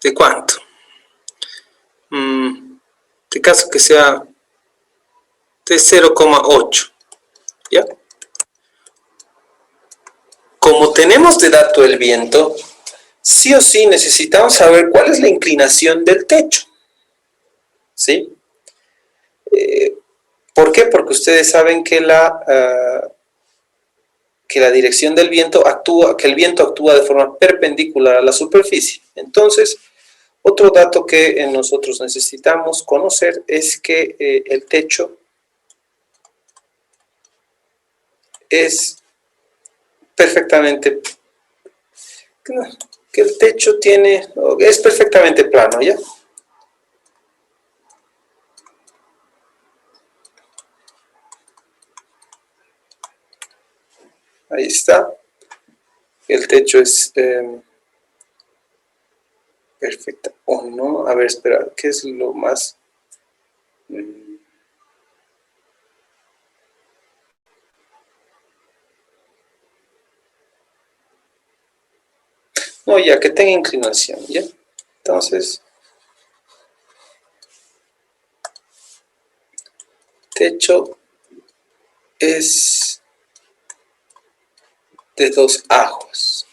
¿De cuánto? De caso que sea de 0,8, ¿ya? Como tenemos de dato el viento, sí o sí necesitamos saber cuál es la inclinación del techo, ¿sí? ¿Por qué? Porque ustedes saben que la dirección del viento que el viento actúa de forma perpendicular a la superficie. Entonces, otro dato que nosotros necesitamos conocer es que el techo es perfectamente, que el techo es perfectamente plano, ¿ya? Ahí está. El techo es perfecto. O no, a ver, espera, ¿qué es lo más? No, ya que tenga inclinación, ¿ya? Entonces, techo es de 2 ajos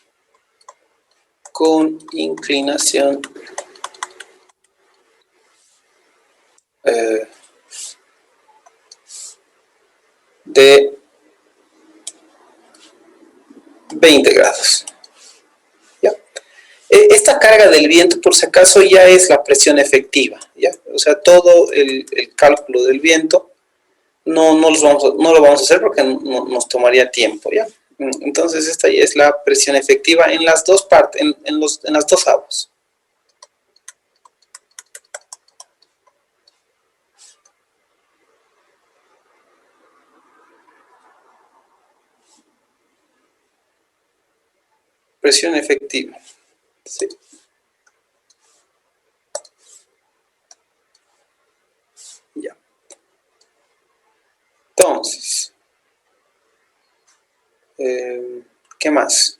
con inclinación de 20 grados. ¿Ya? Esta carga del viento, por si acaso, ya es la presión efectiva, ¿ya? O sea, todo el cálculo del viento no lo vamos a hacer porque nos tomaría tiempo, ¿ya? Entonces esta ya es la presión efectiva en las dos partes, en las dos aguas. Presión efectiva, ¿sí? Ya. Entonces, ¿qué más?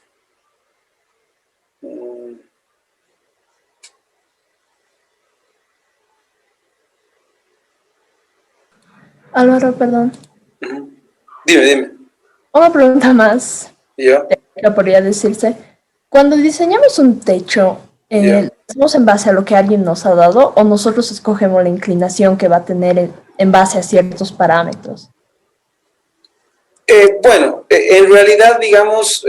Álvaro, perdón. Dime. Una pregunta más. ¿Ya? Que podría decirse. Cuando diseñamos un techo, ¿lo hacemos en base a lo que alguien nos ha dado o nosotros escogemos la inclinación que va a tener en base a ciertos parámetros? Bueno, en realidad, digamos,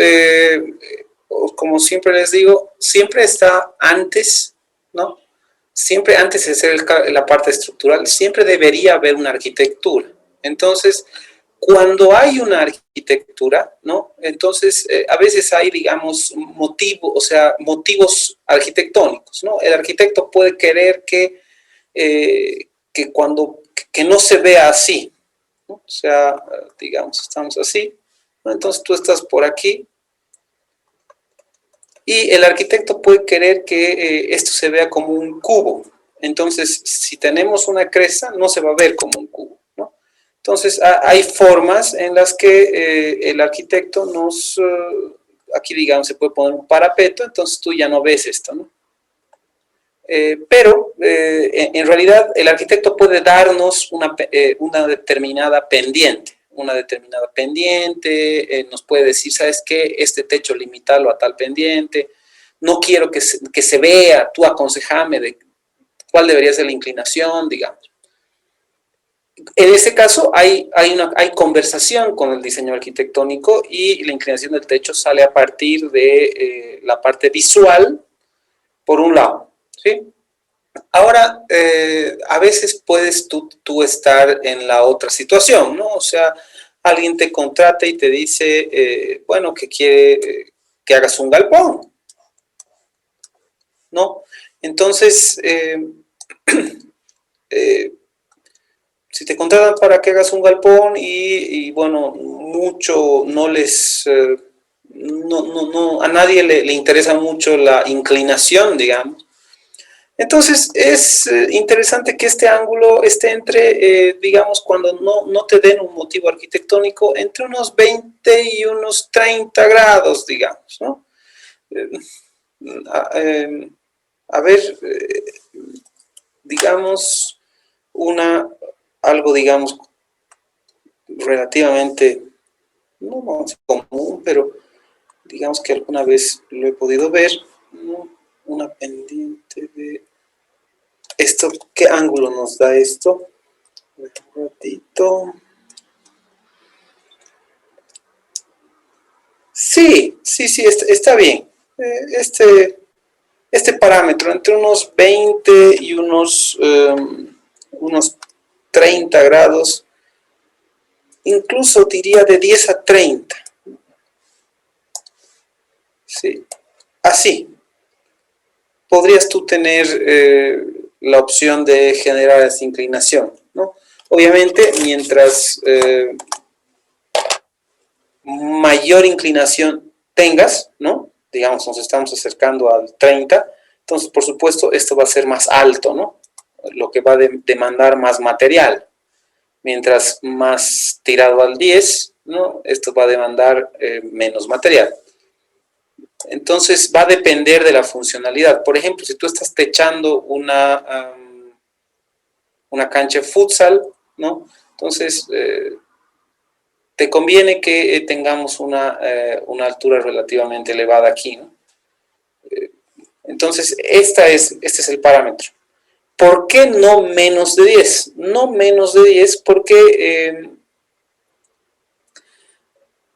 como siempre les digo, siempre está antes, ¿no? Siempre antes de hacer la parte estructural, siempre debería haber una arquitectura. Entonces, cuando hay una arquitectura, ¿no? Entonces, a veces hay, digamos, motivos arquitectónicos, ¿no? El arquitecto puede querer que no se vea así, ¿no? O sea, digamos, estamos así, ¿no? Entonces tú estás por aquí y el arquitecto puede querer que esto se vea como un cubo. Entonces, si tenemos una cresta, no se va a ver como un cubo, ¿no? Entonces, hay formas en las que el arquitecto aquí digamos, se puede poner un parapeto, entonces tú ya no ves esto, ¿no? Pero en realidad el arquitecto puede darnos una determinada pendiente, nos puede decir, ¿sabes qué? Este techo limítalo a tal pendiente, no quiero que se vea, tú aconsejame de cuál debería ser la inclinación, digamos. En ese caso hay conversación con el diseño arquitectónico y la inclinación del techo sale a partir de la parte visual, por un lado, ¿sí? Ahora, a veces puedes tú estar en la otra situación, ¿no? O sea, alguien te contrata y te dice, bueno, que quiere que hagas un galpón, ¿no? Entonces, si te contratan para que hagas un galpón y bueno, mucho no les... a nadie le interesa mucho la inclinación, digamos. Entonces, es interesante que este ángulo esté entre, digamos, cuando no te den un motivo arquitectónico, entre unos 20 y unos 30 grados, digamos, ¿no? A ver, digamos, algo, digamos, relativamente, no más común, pero digamos que alguna vez lo he podido ver, ¿no? Una pendiente de esto. ¿Qué ángulo nos da esto? Un ratito. Sí, está bien. Este parámetro, entre unos 20 y unos 30 grados, incluso diría de 10 a 30. Sí, así. Podrías tú tener la opción de generar esa inclinación, ¿no? Obviamente, mientras mayor inclinación tengas, ¿no? Digamos, nos estamos acercando al 30, entonces, por supuesto, esto va a ser más alto, ¿no? Lo que va a demandar más material. Mientras más tirado al 10, ¿no? Esto va a demandar menos material. Entonces, va a depender de la funcionalidad. Por ejemplo, si tú estás techando una cancha de futsal, ¿no? Entonces, te conviene que tengamos una altura relativamente elevada aquí, ¿no? Entonces, este es el parámetro. ¿Por qué no menos de 10? No menos de 10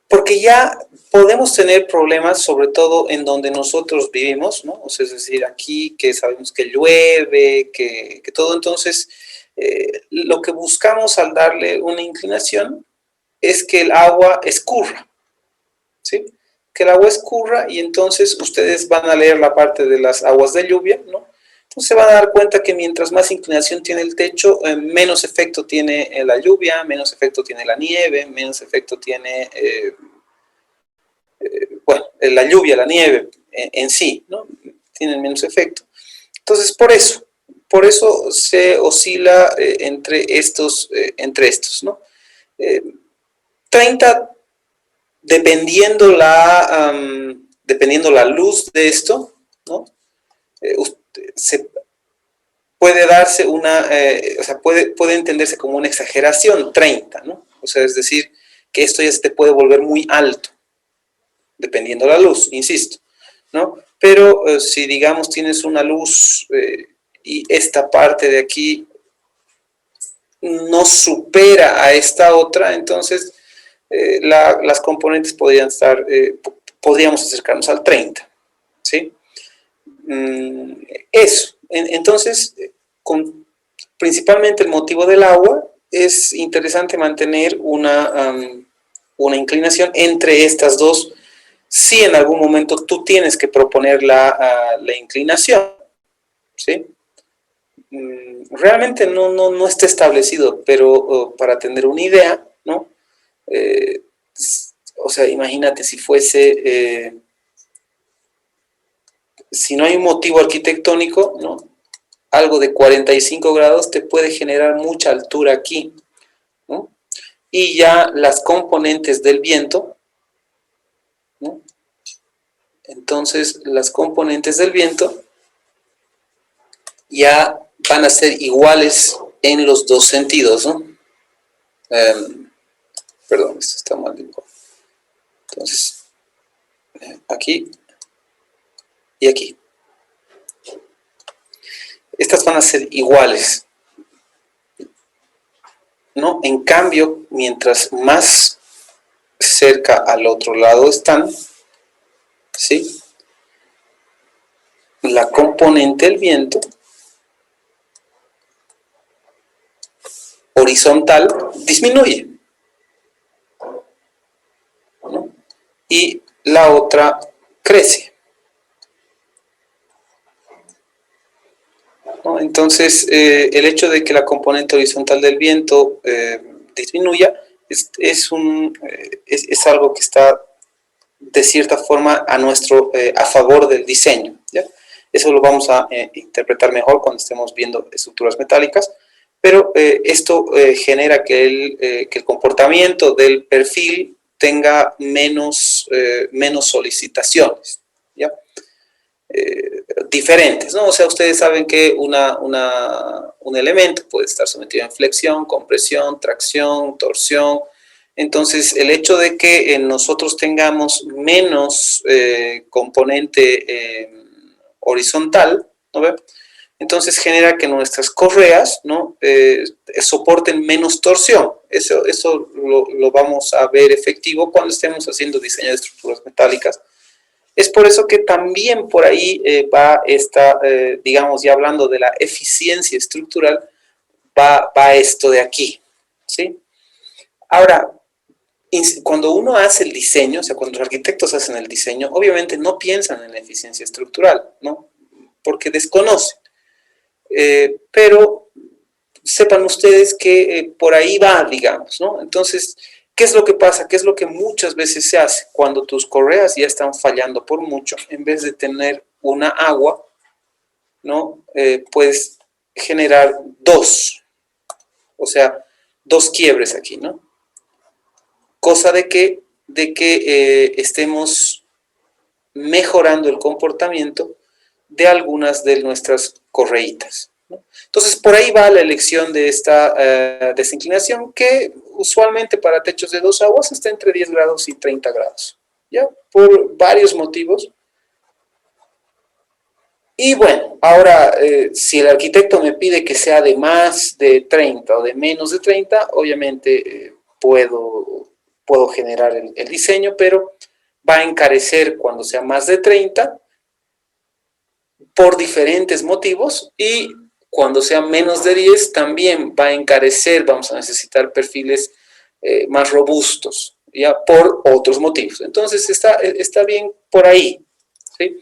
porque ya podemos tener problemas, sobre todo en donde nosotros vivimos, ¿no? O sea, es decir, aquí que sabemos que llueve, que todo. Entonces, lo que buscamos al darle una inclinación es que el agua escurra, ¿sí? Que el agua escurra, y entonces ustedes van a leer la parte de las aguas de lluvia, ¿no? Entonces se van a dar cuenta que mientras más inclinación tiene el techo, menos efecto tiene la lluvia, menos efecto tiene la nieve, menos efecto tiene, bueno, la lluvia, la nieve en sí, ¿no? Tienen menos efecto. Entonces, por eso se oscila entre estos, ¿no? 30, dependiendo la luz de esto, ¿no? Se puede darse o sea, puede entenderse como una exageración, 30, ¿no? O sea, es decir, que esto ya se te puede volver muy alto, dependiendo la luz, insisto, ¿no? Pero si, digamos, tienes una luz y esta parte de aquí no supera a esta otra, entonces las componentes podríamos acercarnos al 30, ¿sí? Eso. Entonces, principalmente el motivo del agua, es interesante mantener una inclinación entre estas dos. Si en algún momento tú tienes que proponer la inclinación, ¿sí? Realmente no está establecido, pero para tener una idea, ¿no? O sea, imagínate si fuese, si no hay un motivo arquitectónico, ¿no? Algo de 45 grados te puede generar mucha altura aquí, ¿no? Y ya las componentes del viento, ¿no? Entonces, las componentes del viento ya van a ser iguales en los dos sentidos, ¿no? Perdón, esto está mal dibujado. Entonces, aquí y aquí. Estas van a ser iguales, ¿no? En cambio, mientras más cerca al otro lado están, ¿sí? La componente del viento horizontal disminuye, ¿no? Y la otra crece, ¿no? Entonces, el hecho de que la componente horizontal del viento disminuya es algo que está de cierta forma a favor del diseño, ¿ya? Eso lo vamos a interpretar mejor cuando estemos viendo estructuras metálicas, pero esto genera que el comportamiento del perfil tenga menos solicitaciones, ¿ya? Diferentes, ¿no? O sea, ustedes saben que un elemento puede estar sometido a flexión, compresión, tracción, torsión. Entonces, el hecho de que nosotros tengamos menos componente horizontal, ¿no ve? Entonces genera que nuestras correas, ¿no? Soporten menos torsión. Eso lo vamos a ver efectivo cuando estemos haciendo diseño de estructuras metálicas. Es por eso que también por ahí va esta, digamos, ya hablando de la eficiencia estructural, va esto de aquí, ¿sí? Ahora, cuando uno hace el diseño, o sea, cuando los arquitectos hacen el diseño, obviamente no piensan en la eficiencia estructural, ¿no? Porque desconocen. Pero sepan ustedes que por ahí va, digamos, ¿no? Entonces, ¿qué es lo que pasa? ¿Qué es lo que muchas veces se hace? Cuando tus correas ya están fallando por mucho, en vez de tener una agua, ¿no? Puedes generar dos, o sea, dos quiebres aquí, ¿no? Cosa de que estemos mejorando el comportamiento de algunas de nuestras correitas, ¿no? Entonces, por ahí va la elección de esta desinclinación que usualmente para techos de dos aguas está entre 10 grados y 30 grados, ¿ya? Por varios motivos. Y bueno, ahora, si el arquitecto me pide que sea de más de 30 o de menos de 30, obviamente puedo generar el diseño, pero va a encarecer cuando sea más de 30 por diferentes motivos, y cuando sea menos de 10 también va a encarecer, vamos a necesitar perfiles más robustos, ya por otros motivos. Entonces está bien por ahí, ¿sí?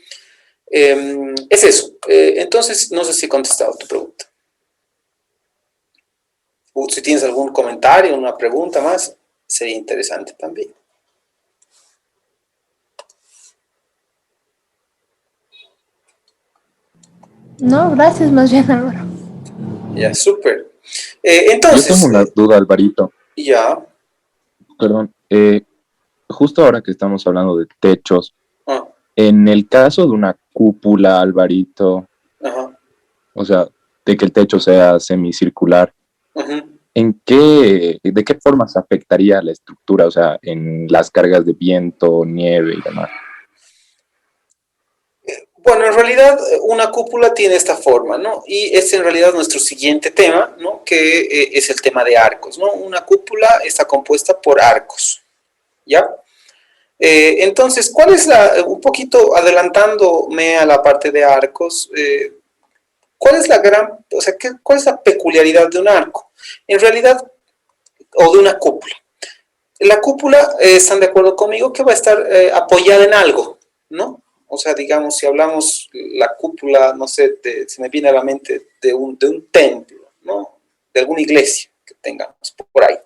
Es eso. Entonces, no sé si he contestado tu pregunta. O si tienes algún comentario, una pregunta más, sería interesante también. No, gracias más bien, Álvaro. Ya, súper. Yo tengo Entonces, una duda, Alvarito. ya. Perdón. Justo ahora que estamos hablando de techos, Ah, en el caso de una cúpula, Alvarito, ajá, o sea, de que el techo sea semicircular, ajá. ¿de qué forma se afectaría la estructura? O sea, en las cargas de viento, nieve y demás. Bueno, en realidad una cúpula tiene esta forma, ¿no? Y es en realidad nuestro siguiente tema, ¿no? Que es el tema de arcos, ¿no? Una cúpula está compuesta por arcos, ¿ya? Entonces, ¿cuál es un poquito adelantándome a la parte de arcos, cuál es o sea, cuál es la peculiaridad de un arco? En realidad, o de una cúpula. La cúpula, están de acuerdo conmigo, que va a estar apoyada en algo, ¿no? O sea, digamos, si hablamos la cúpula, no sé, se me viene a la mente de un templo, ¿no? De alguna iglesia que tengamos por ahí.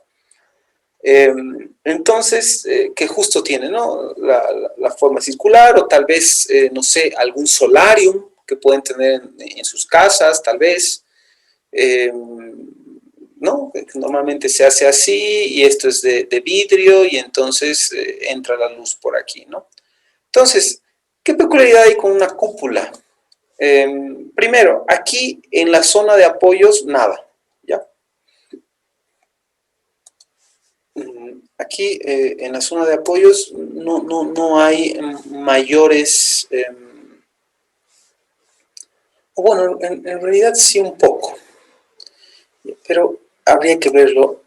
Entonces, que justo tiene, ¿no? La forma circular, o tal vez, no sé, algún solarium que pueden tener en sus casas, tal vez. ¿No? Normalmente se hace así, y esto es de vidrio, y entonces entra la luz por aquí, ¿no? Entonces, ¿qué peculiaridad hay con una cúpula? Primero, aquí en la zona de apoyos, nada, ¿ya? Aquí en la zona de apoyos no hay mayores, bueno, en realidad sí un poco, pero habría que verlo,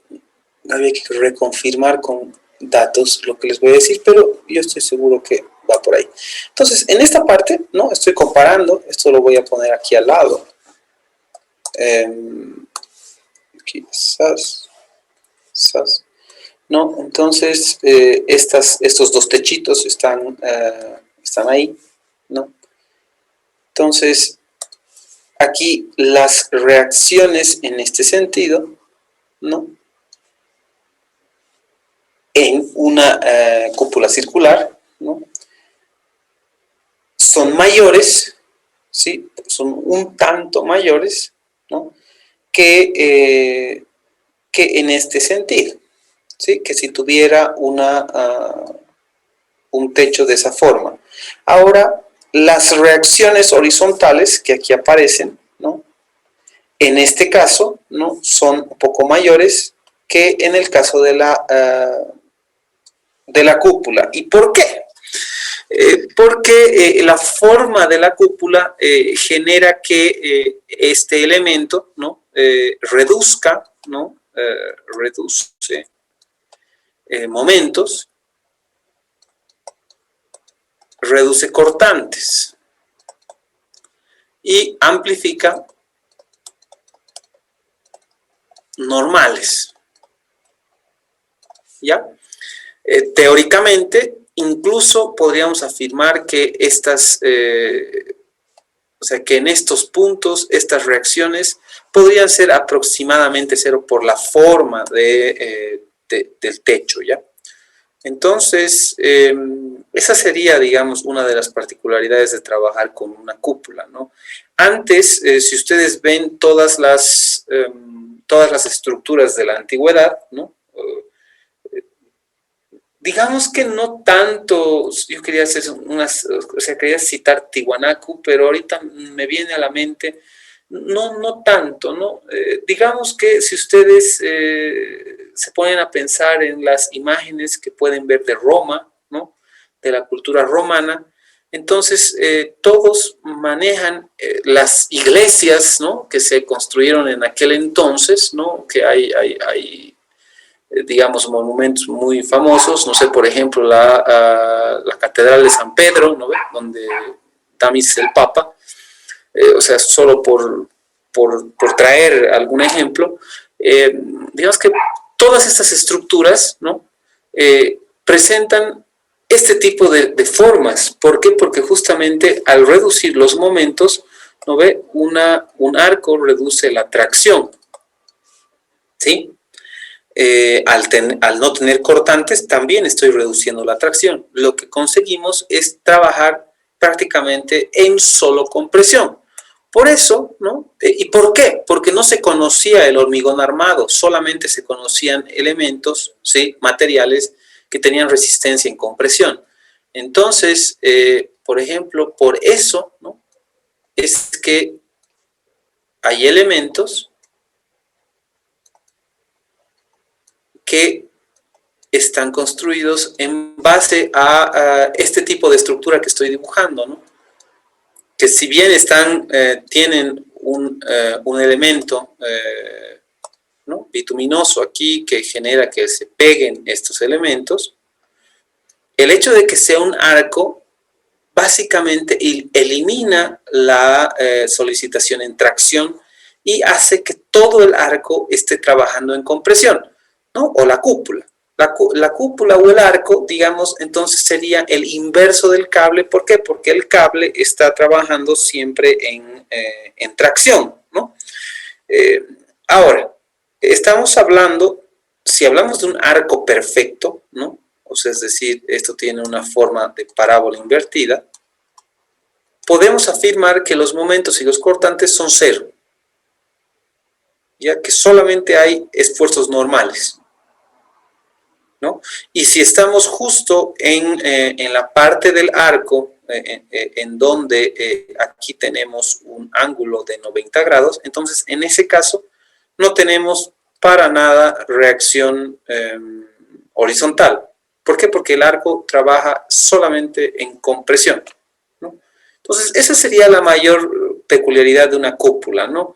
habría que reconfirmar con datos lo que les voy a decir, pero yo estoy seguro que va por ahí. Entonces, en esta parte, ¿no? Estoy comparando, esto lo voy a poner aquí al lado. Quizás, ¿no? Entonces, estos dos techitos están ahí, ¿no? Entonces, aquí las reacciones en este sentido, ¿no? En una cúpula circular, ¿no? Son mayores, ¿sí? Son un tanto mayores, ¿no? que en este sentido, ¿sí? Que si tuviera un techo de esa forma. Ahora, las reacciones horizontales que aquí aparecen, ¿no? En este caso, ¿no? Son un poco mayores que en el caso de la cúpula. ¿Y por qué? Porque la forma de la cúpula genera que este elemento, ¿no? Reduzca, ¿no? Reduce momentos, reduce cortantes y amplifica normales. ¿Ya? Teóricamente, incluso podríamos afirmar que o sea, que en estos puntos, estas reacciones podrían ser aproximadamente cero por la forma del techo, ¿ya? Entonces, esa sería, digamos, una de las particularidades de trabajar con una cúpula, ¿no? Antes, si ustedes ven todas las estructuras de la antigüedad, ¿no? Digamos que no tanto, yo quería hacer quería citar Tiwanaku, pero ahorita me viene a la mente, no tanto, ¿no? Digamos que si ustedes se ponen a pensar en las imágenes que pueden ver de Roma, ¿no? De la cultura romana, entonces todos manejan las iglesias, ¿no? Que se construyeron en aquel entonces, ¿no? Que hay digamos, monumentos muy famosos, no sé, por ejemplo, la Catedral de San Pedro, ¿no ve? Donde da misa el Papa, o sea, solo por traer algún ejemplo, digamos que todas estas estructuras, ¿no? Presentan este tipo de formas. ¿Por qué? Porque justamente al reducir los momentos, ¿no ve? Un arco reduce la tracción, ¿sí? Al no tener cortantes, también estoy reduciendo la tracción. Lo que conseguimos es trabajar prácticamente en solo compresión. Por eso, ¿no? ¿Y por qué? Porque no se conocía el hormigón armado, solamente se conocían elementos, ¿sí? Materiales que tenían resistencia en compresión. Entonces, por ejemplo, por eso, ¿no? Es que hay elementos que están construidos en base a este tipo de estructura que estoy dibujando, ¿no? Que si bien tienen un elemento ¿no? bituminoso aquí que genera que se peguen estos elementos, el hecho de que sea un arco básicamente elimina la solicitación en tracción y hace que todo el arco esté trabajando en compresión, ¿no? O la cúpula. La cúpula o el arco, digamos, entonces sería el inverso del cable. ¿Por qué? Porque el cable está trabajando siempre en tracción, ¿no? Ahora, estamos hablando, si hablamos de un arco perfecto, ¿no? O sea, es decir, esto tiene una forma de parábola invertida, podemos afirmar que los momentos y los cortantes son cero, ya que solamente hay esfuerzos normales, ¿no? Y si estamos justo en la parte del arco, en donde aquí tenemos un ángulo de 90 grados, entonces en ese caso no tenemos para nada reacción horizontal. ¿Por qué? Porque el arco trabaja solamente en compresión, ¿no? Entonces esa sería la mayor peculiaridad de una cúpula, ¿no?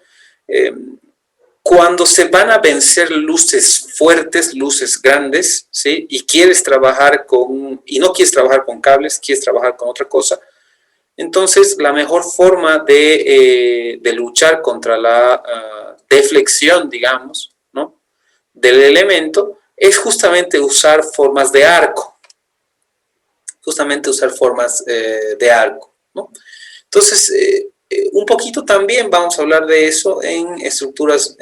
Cuando se van a vencer luces fuertes, luces grandes, ¿sí? Y no quieres trabajar con cables, quieres trabajar con otra cosa, entonces la mejor forma de luchar contra la deflexión, digamos, ¿no? Del elemento es justamente usar formas de arco. ¿No? Entonces, un poquito también vamos a hablar de eso en estructuras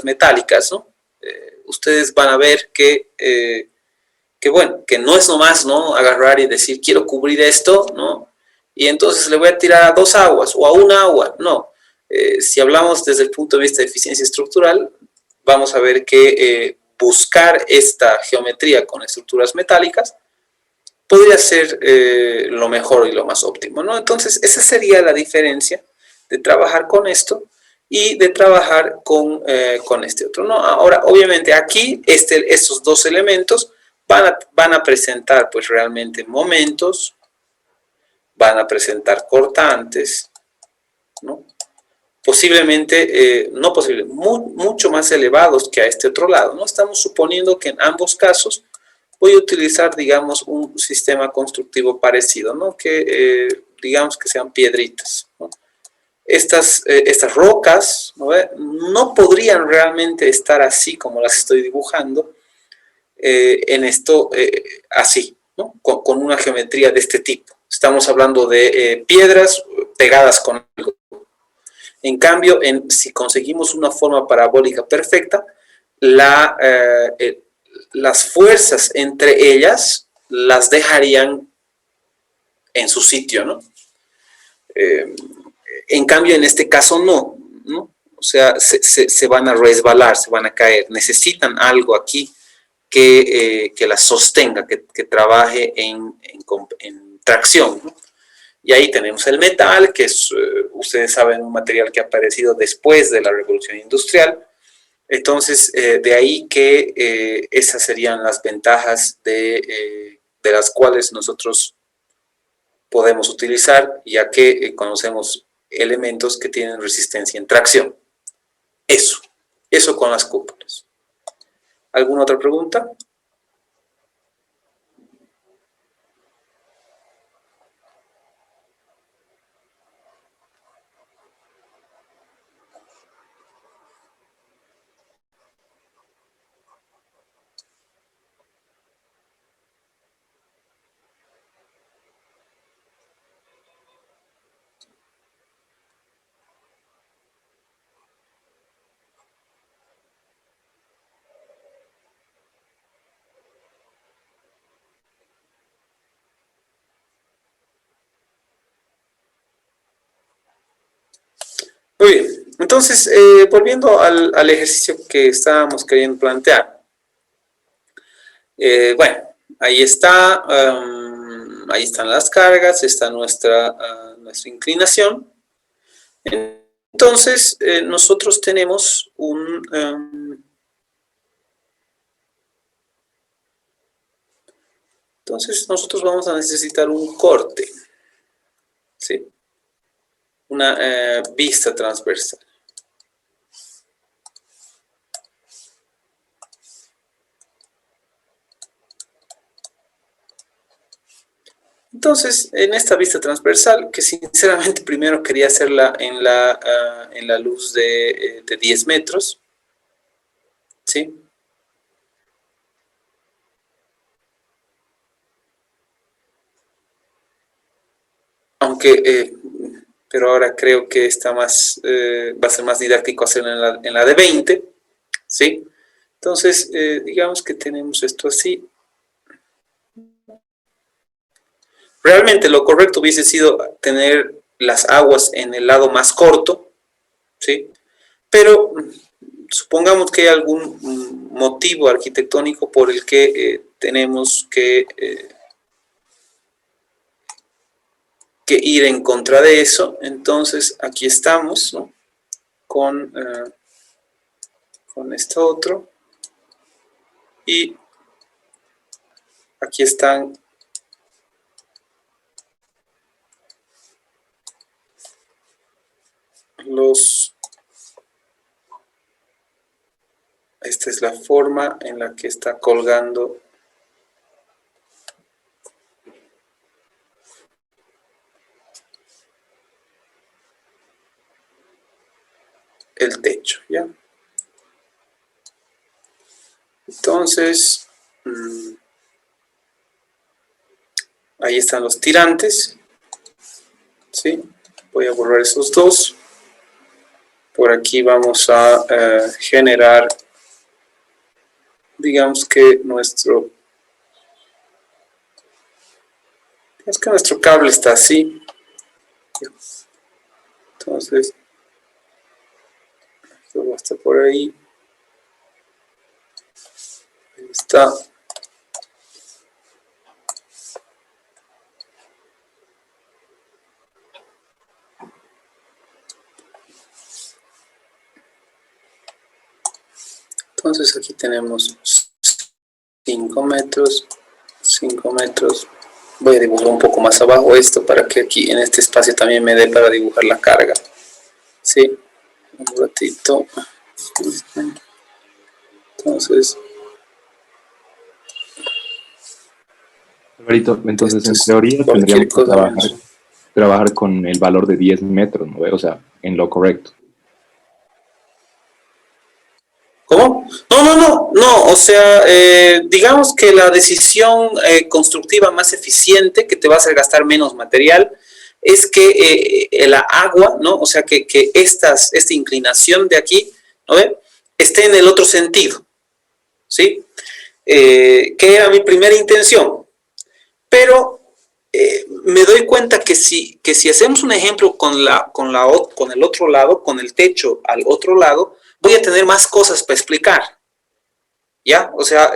metálicas, ¿no? Ustedes van a ver bueno, que no es nomás, ¿no? Agarrar y decir, quiero cubrir esto, ¿no? y entonces le voy a tirar a 2 aguas o a 1 agua. No, si hablamos desde el punto de vista de eficiencia estructural, vamos a ver que buscar esta geometría con estructuras metálicas podría ser lo mejor y lo más óptimo, ¿no? Entonces, esa sería la diferencia de trabajar con esto y de trabajar con este otro, ¿no? Ahora, obviamente, aquí estos dos elementos van a presentar, pues, realmente momentos, van a presentar cortantes, ¿no? Posiblemente, no posible, mucho más elevados que a este otro lado, ¿no? Estamos suponiendo que en ambos casos voy a utilizar, digamos, un sistema constructivo parecido, ¿no? Que, digamos, que sean piedritas, ¿no? Estas rocas, ¿no? No podrían realmente estar así como las estoy dibujando, en esto, así, ¿no? Con una geometría de este tipo. Estamos hablando de piedras pegadas con algo. En cambio, si conseguimos una forma parabólica perfecta, las fuerzas entre ellas las dejarían en su sitio, ¿no? En cambio, en este caso no, ¿no? O sea, se van a resbalar, se van a caer. Necesitan algo aquí que las sostenga, que trabaje en tracción, ¿no? Y ahí tenemos el metal, que es, ustedes saben, un material que ha aparecido después de la Revolución Industrial. Entonces, de ahí que esas serían las ventajas de las cuales nosotros podemos utilizar, ya que conocemos elementos que tienen resistencia en tracción. Eso con las cúpulas. ¿Alguna otra pregunta? Muy bien, entonces, volviendo al ejercicio que estábamos queriendo plantear. Bueno, ahí está, ahí están las cargas, está nuestra inclinación. Entonces, nosotros tenemos entonces, nosotros vamos a necesitar un corte, ¿sí? Una vista transversal. Entonces, en esta vista transversal, que sinceramente primero quería hacerla en la luz de 10 metros, ¿sí? Aunque, pero ahora creo que está más, va a ser más didáctico hacerla en la de 20, ¿sí? Entonces, digamos que tenemos esto así. Realmente lo correcto hubiese sido tener las aguas en el lado más corto, ¿sí? Pero supongamos que hay algún motivo arquitectónico por el que tenemos que ir en contra de eso. Entonces aquí estamos, ¿no? con esto otro, y aquí están esta es la forma en la que está colgando el techo, ¿ya? Entonces, ahí están los tirantes, ¿sí? Voy a borrar esos dos. Por aquí vamos a generar, digamos que nuestro cable está así, Entonces, esto va a estar por ahí. Ahí está. Entonces aquí tenemos 5 metros, 5 metros. Voy a dibujar un poco más abajo esto para que aquí en este espacio también me dé para dibujar la carga. Sí, un ratito. Entonces, Alvarito, entonces esto en es teoría cualquier tendríamos que cosa menos. trabajar con el valor de 10 metros, ¿no? O sea, en lo correcto. ¿Cómo? No, o sea, digamos que la decisión constructiva más eficiente, que te va a hacer gastar menos material, es que la agua, ¿no? O sea, que esta inclinación de aquí, ¿no ve? Esté en el otro sentido, ¿sí? Que era mi primera intención, pero me doy cuenta que si hacemos un ejemplo con el otro lado, con el techo al otro lado, voy a tener más cosas para explicar, ¿ya? O sea,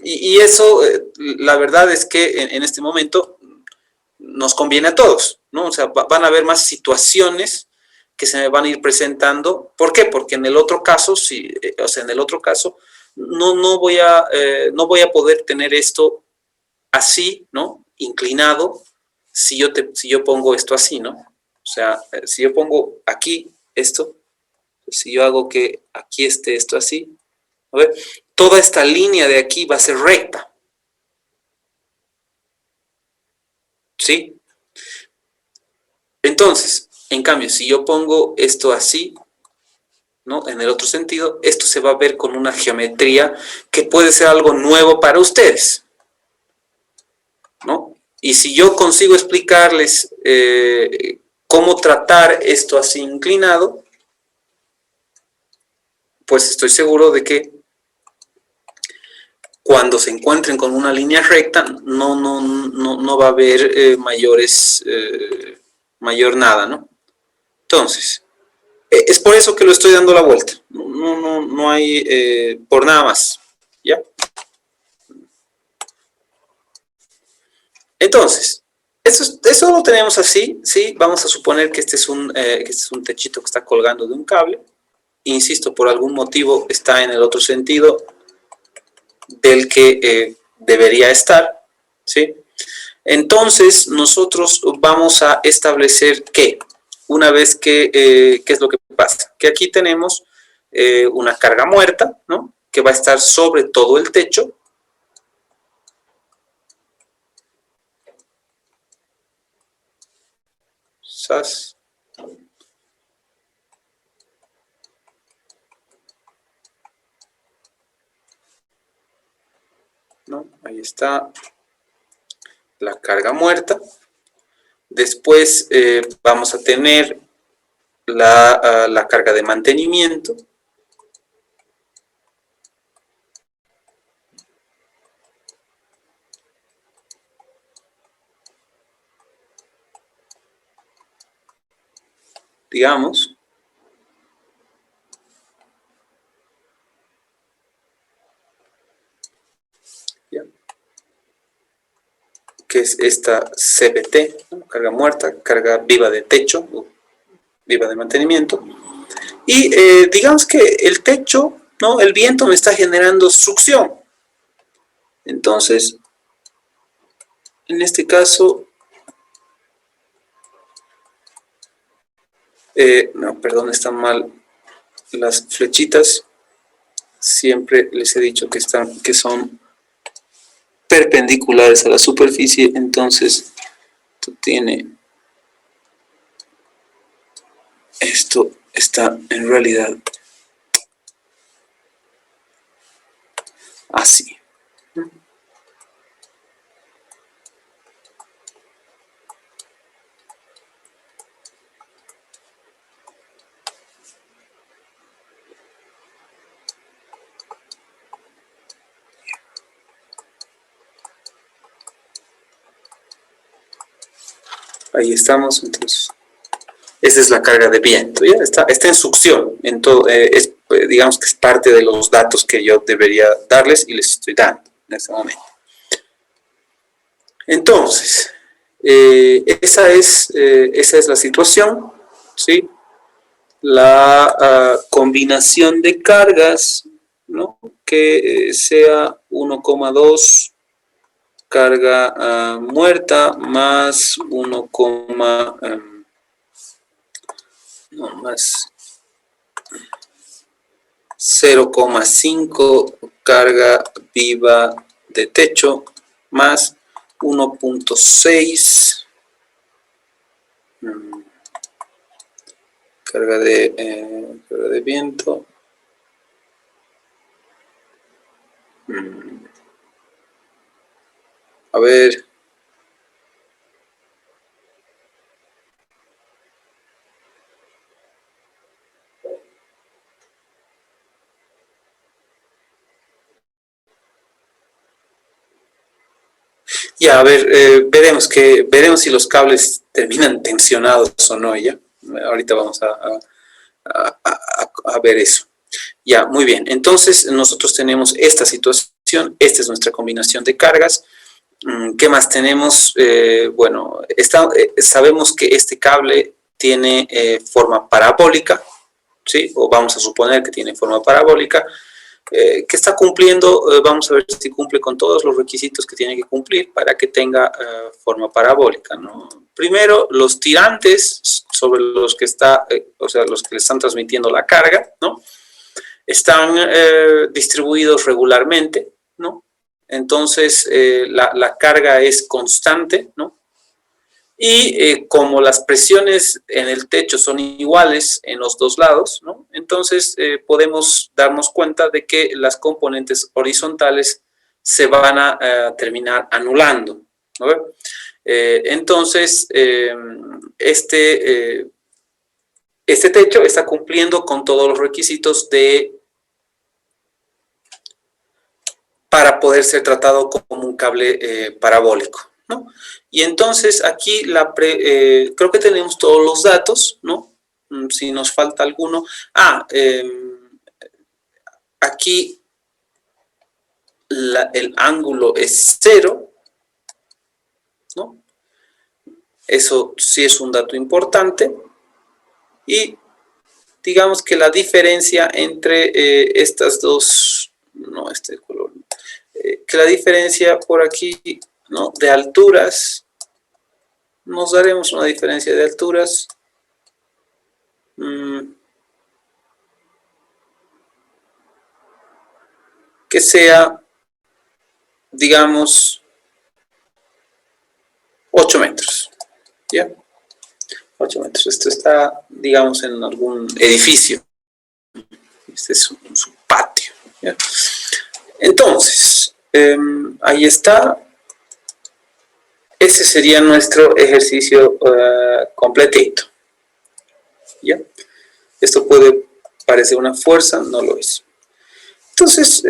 y eso, la verdad es que en este momento nos conviene a todos, ¿no? O sea, van a haber más situaciones que se me van a ir presentando. ¿Por qué? Porque en el otro caso, o sea, en el otro caso, no voy a poder tener esto así, ¿no? Inclinado, si yo pongo esto así, ¿no? O sea, si yo pongo aquí esto, si yo hago que aquí esté esto así, a ver, toda esta línea de aquí va a ser recta, ¿sí? Entonces, en cambio, si yo pongo esto así, ¿no? En el otro sentido, esto se va a ver con una geometría que puede ser algo nuevo para ustedes, ¿no? Y si yo consigo explicarles cómo tratar esto así inclinado, pues estoy seguro de que cuando se encuentren con una línea recta no va a haber mayor nada, ¿no? Entonces, es por eso que lo estoy dando la vuelta. No hay por nada más, ¿ya? Entonces, eso lo tenemos así, ¿sí? Vamos a suponer que este es un techito que está colgando de un cable. Insisto, por algún motivo está en el otro sentido del que debería estar, ¿sí? Entonces, nosotros vamos a establecer que, una vez que, ¿qué es lo que pasa? Que aquí tenemos una carga muerta, ¿no? Que va a estar sobre todo el techo. ¡Sas! ¿No? Ahí está la carga muerta. Después vamos a tener la carga de mantenimiento. Digamos. ¿Ya? Que es esta CBT, ¿no? Carga muerta, carga viva de techo, viva de mantenimiento. Y digamos que el techo, ¿no? El viento me está generando succión. Entonces, en este caso, no, perdón, están mal las flechitas. Siempre les he dicho que son perpendiculares a la superficie, entonces esto está en realidad así. Ahí estamos, entonces Esa es la carga de viento, ¿ya? Está en succión, en todo, digamos que es parte de los datos que yo debería darles y les estoy dando en este momento. Entonces, esa es la situación, ¿sí? La combinación de cargas, ¿no? Que sea 1,2 carga muerta más 1, no, más 0,5 carga viva de techo más 1,6 carga de viento a ver. Ya, a ver, veremos si los cables terminan tensionados o no, ya. Ahorita vamos a ver eso. Ya, muy bien. Entonces, nosotros tenemos esta situación, esta es nuestra combinación de cargas. ¿Qué más tenemos? Bueno, sabemos que este cable tiene forma parabólica, ¿sí? O vamos a suponer que tiene forma parabólica, que está cumpliendo, vamos a ver si cumple con todos los requisitos que tiene que cumplir para que tenga forma parabólica, ¿no? Primero, los tirantes sobre los que está, o sea, los que le están transmitiendo la carga, ¿no? Están distribuidos regularmente, ¿no? Entonces, la carga es constante, ¿no? Y como las presiones en el techo son iguales en los dos lados, ¿no? Entonces podemos darnos cuenta de que las componentes horizontales se van a terminar anulando, ¿no? Entonces, este techo está cumpliendo con todos los requisitos para poder ser tratado como un cable parabólico, ¿no? Y entonces aquí creo que tenemos todos los datos, ¿no? Si nos falta alguno. Aquí el ángulo es 0, ¿no? Eso sí es un dato importante. Y digamos que la diferencia entre estas dos, no, este color, que la diferencia por aquí, ¿no? De alturas, nos daremos una diferencia de alturas que sea, digamos, 8 metros, ¿ya? 8 metros. Esto está, digamos, en algún edificio. Este es su patio, ¿ya? Entonces, ahí está. Ese sería nuestro ejercicio completito, ¿ya? Esto puede parecer una fuerza, no lo es. Entonces,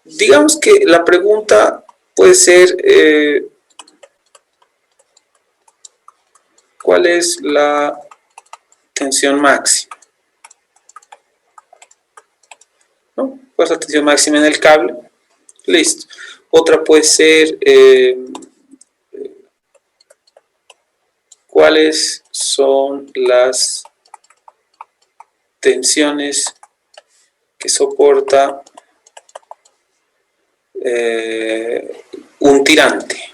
digamos que la pregunta puede ser, ¿cuál es la tensión máxima? ¿No? ¿Cuál es la tensión máxima en el cable? Listo. Otra puede ser, ¿cuáles son las tensiones que soporta un tirante?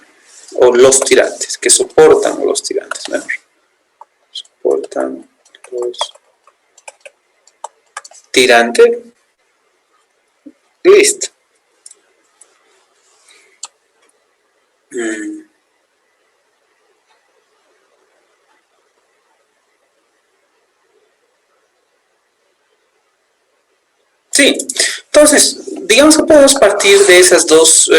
O los tirantes, que soportan los tirantes, mejor. Soportan los tirantes. Listo. Sí, entonces, digamos que podemos partir de esas dos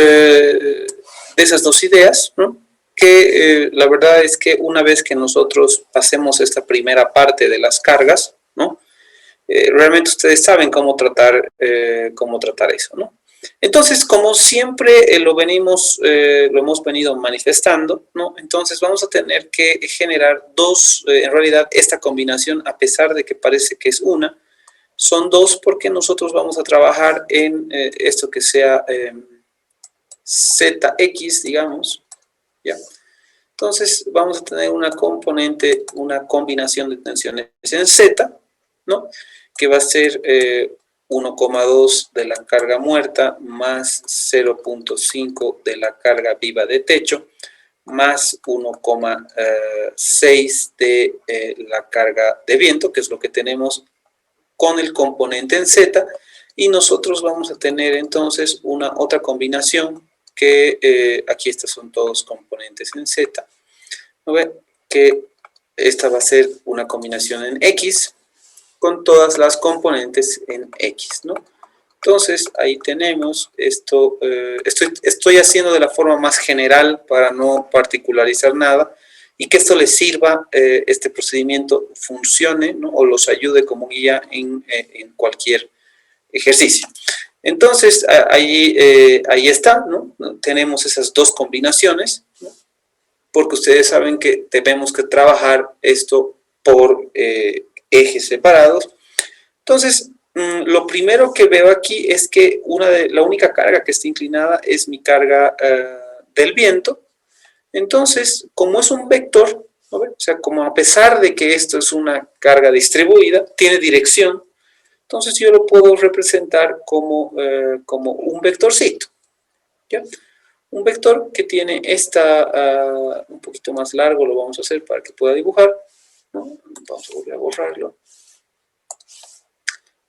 ideas, ¿no? Que la verdad es que una vez que nosotros pasemos esta primera parte de las cargas, ¿no? Realmente ustedes saben cómo tratar eso, ¿no? Entonces, como siempre lo hemos venido manifestando, ¿no? Entonces vamos a tener que generar dos, en realidad esta combinación, a pesar de que parece que es una, son dos porque nosotros vamos a trabajar en esto que sea ZX, digamos, ¿ya? Entonces vamos a tener una componente, una combinación de tensiones en Z, ¿no? Que va a ser 1,2 de la carga muerta más 0,5 de la carga viva de techo más 1,6 de la carga de viento, que es lo que tenemos con el componente en Z, y nosotros vamos a tener entonces una otra combinación que aquí estos son todos componentes en Z, ¿no ve? Que esta va a ser una combinación en X con todas las componentes en X, ¿no? Entonces ahí tenemos esto, estoy haciendo de la forma más general para no particularizar nada y que esto les sirva, este procedimiento funcione, ¿no? O los ayude como guía en cualquier ejercicio. Entonces ahí está, ¿no? Tenemos esas dos combinaciones, ¿no? Porque ustedes saben que tenemos que trabajar esto por ejes separados. Entonces, lo primero que veo aquí es que la única carga que está inclinada es mi carga del viento. Entonces, como es un vector, ¿no? O sea, como a pesar de que esto es una carga distribuida, tiene dirección, entonces yo lo puedo representar como un vectorcito, ¿ya? Un vector que tiene un poquito más largo, lo vamos a hacer para que pueda dibujar, ¿no? Vamos a volver a borrarlo.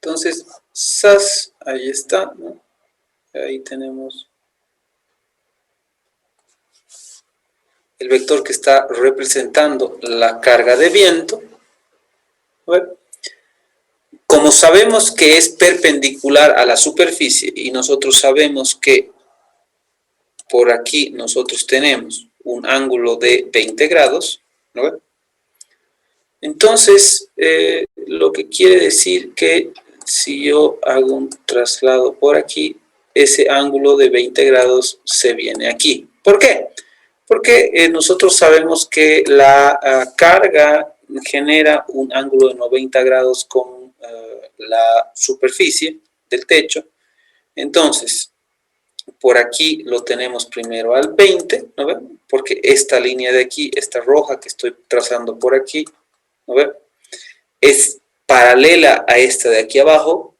Entonces, SAS, ahí está, ¿no? Ahí tenemos el vector que está representando la carga de viento. A ver. Como sabemos que es perpendicular a la superficie y nosotros sabemos que por aquí nosotros tenemos un ángulo de 20 grados, ¿no? Entonces, lo que quiere decir que si yo hago un traslado por aquí, ese ángulo de 20 grados se viene aquí. ¿Por qué? Porque nosotros sabemos que la carga genera un ángulo de 90 grados con la superficie del techo. Entonces, por aquí lo tenemos primero al 20, ¿no ven? Porque esta línea de aquí, esta roja que estoy trazando por aquí, ¿no ven? Es paralela a esta de aquí abajo,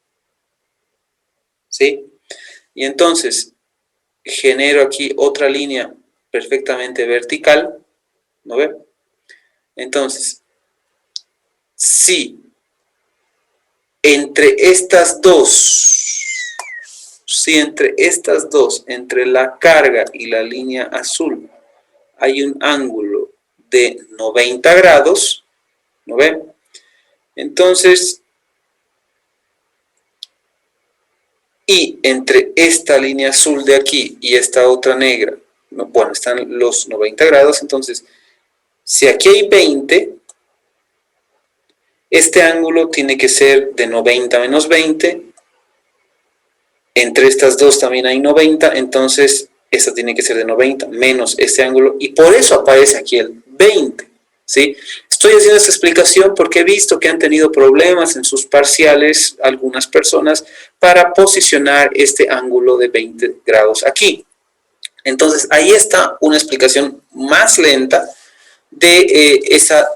¿sí? Y entonces genero aquí otra línea perfectamente vertical, ¿no ven? Entonces, si entre estas dos, entre la carga y la línea azul, hay un ángulo de 90 grados, ¿no ven? Entonces, y entre esta línea azul de aquí y esta otra negra, bueno, están los 90 grados, entonces, si aquí hay 20, este ángulo tiene que ser de 90 menos 20, entre estas dos también hay 90, entonces esta tiene que ser de 90 menos este ángulo, y por eso aparece aquí el 20, ¿sí? Estoy haciendo esta explicación porque he visto que han tenido problemas en sus parciales algunas personas para posicionar este ángulo de 20 grados aquí. Entonces, ahí está una explicación más lenta de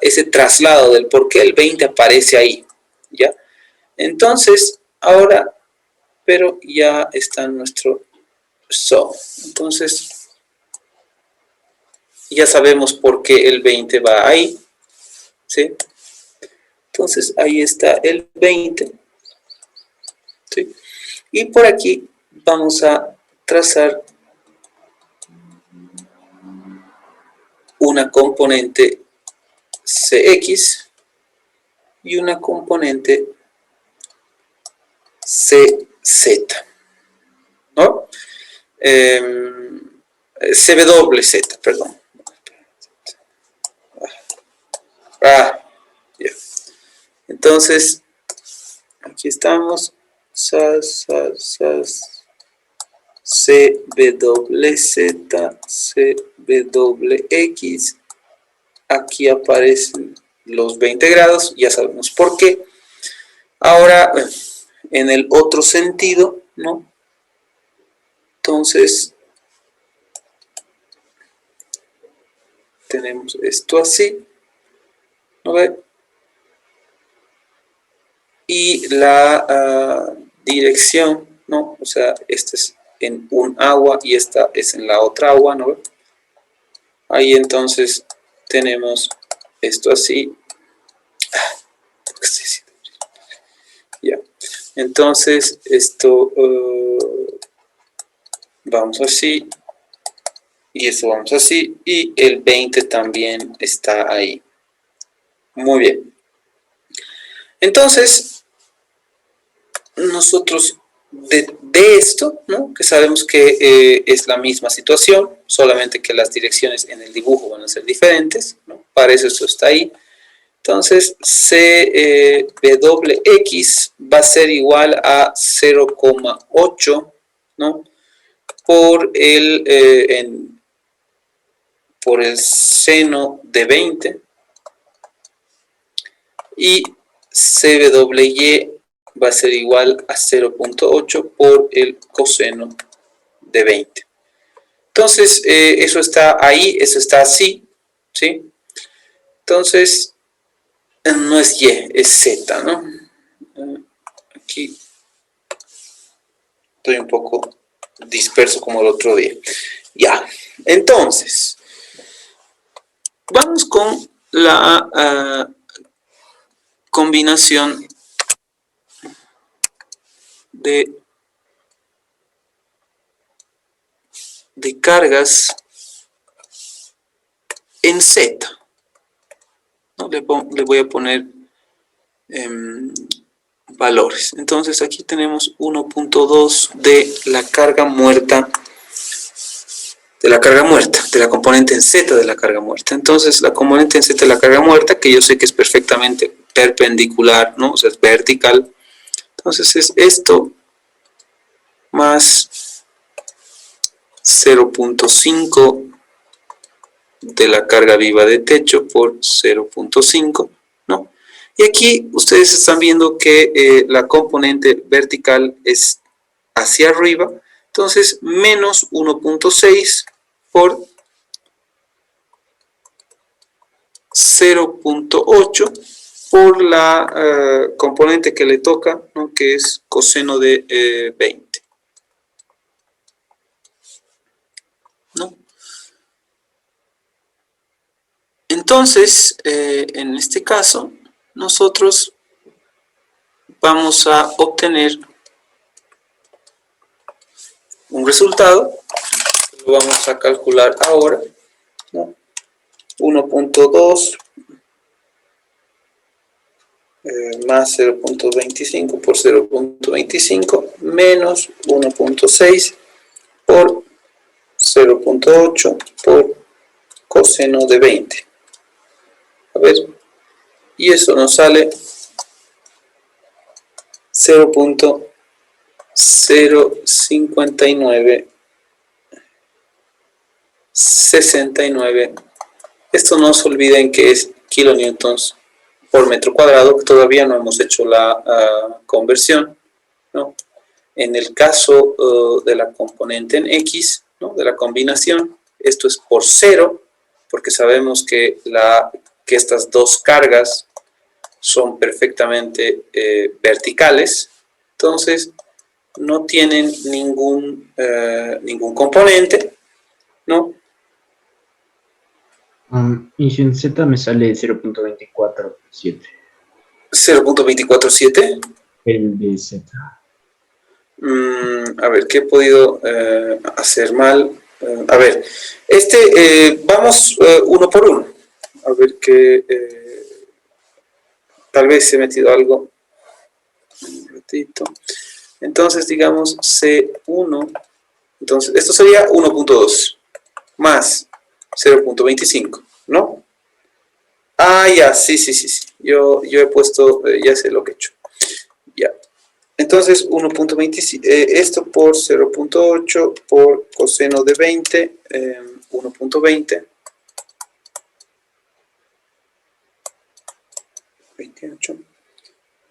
ese traslado del por qué el 20 aparece ahí, ¿ya? Entonces, ahora, pero ya está nuestro SO. Entonces, ya sabemos por qué el 20 va ahí, ¿sí? Entonces, ahí está el 20, ¿sí? Y por aquí vamos a trazar una componente CX y una componente CZ, ¿no? CWZ, perdón. Ya. Entonces, aquí estamos. CWZ, CWX. Aquí aparecen los 20 grados, ya sabemos por qué. Ahora, en el otro sentido, ¿no? Entonces, tenemos esto así, ¿no ve? Y la dirección, ¿no? O sea, este es en un agua y esta es en la otra agua, ¿no ve? Ahí entonces tenemos esto así. Ya. Entonces, esto vamos así. Y esto vamos así. Y el 20 también está ahí. Muy bien. Entonces, nosotros de esto, ¿no? Que sabemos que es la misma situación, solamente que las direcciones en el dibujo van a ser diferentes, ¿no? Para eso esto está ahí. Entonces, CWX va a ser igual a 0,8, ¿no? Por el seno de 20. Y CWY va a ser igual a 0,8 por el coseno de 20. Entonces, eso está ahí, eso está así, ¿sí? Entonces, no es Y, es Z, ¿no? Aquí estoy un poco disperso como el otro día. Ya, entonces, vamos con la combinación de cargas en Z, ¿no? Le voy a poner valores. Entonces aquí tenemos 1.2 de la carga muerta, de la componente en Z de la carga muerta. Entonces la componente en Z de la carga muerta, que yo sé que es perfectamente perpendicular, ¿no? O sea, es vertical. Entonces es esto más 0.5 de la carga viva de techo por 0.5, ¿no? Y aquí ustedes están viendo que la componente vertical es hacia arriba, entonces menos 1.6 por 0.8 por la componente que le toca, ¿no? Que es coseno de 20. ¿No? Entonces, en este caso, nosotros vamos a obtener un resultado, lo vamos a calcular ahora, ¿no? 1.2 más 0.25 por 0.25 menos 1.6 por 0.8 por coseno de 20. A ver, y eso nos sale 0.05969. Esto no se olviden que es kilonewtons por metro cuadrado, que todavía no hemos hecho la conversión, ¿no? En el caso de la componente en X, ¿no? De la combinación, esto es por 0, porque sabemos que estas dos cargas son perfectamente verticales, entonces no tienen ningún componente, ¿no? Y en Z me sale 0.247. 0.247. El de Z. A ver, ¿qué he podido hacer mal? A ver, vamos uno por uno. A ver qué... tal vez he metido algo. Un ratito. Entonces, digamos C1. Entonces, esto sería 1.2 más 0.25, ¿no? Ah, ya, sí. Yo he puesto, ya sé lo que he hecho. Ya. Entonces, 1.25, esto por 0.8 por coseno de 20, 1.20, 28,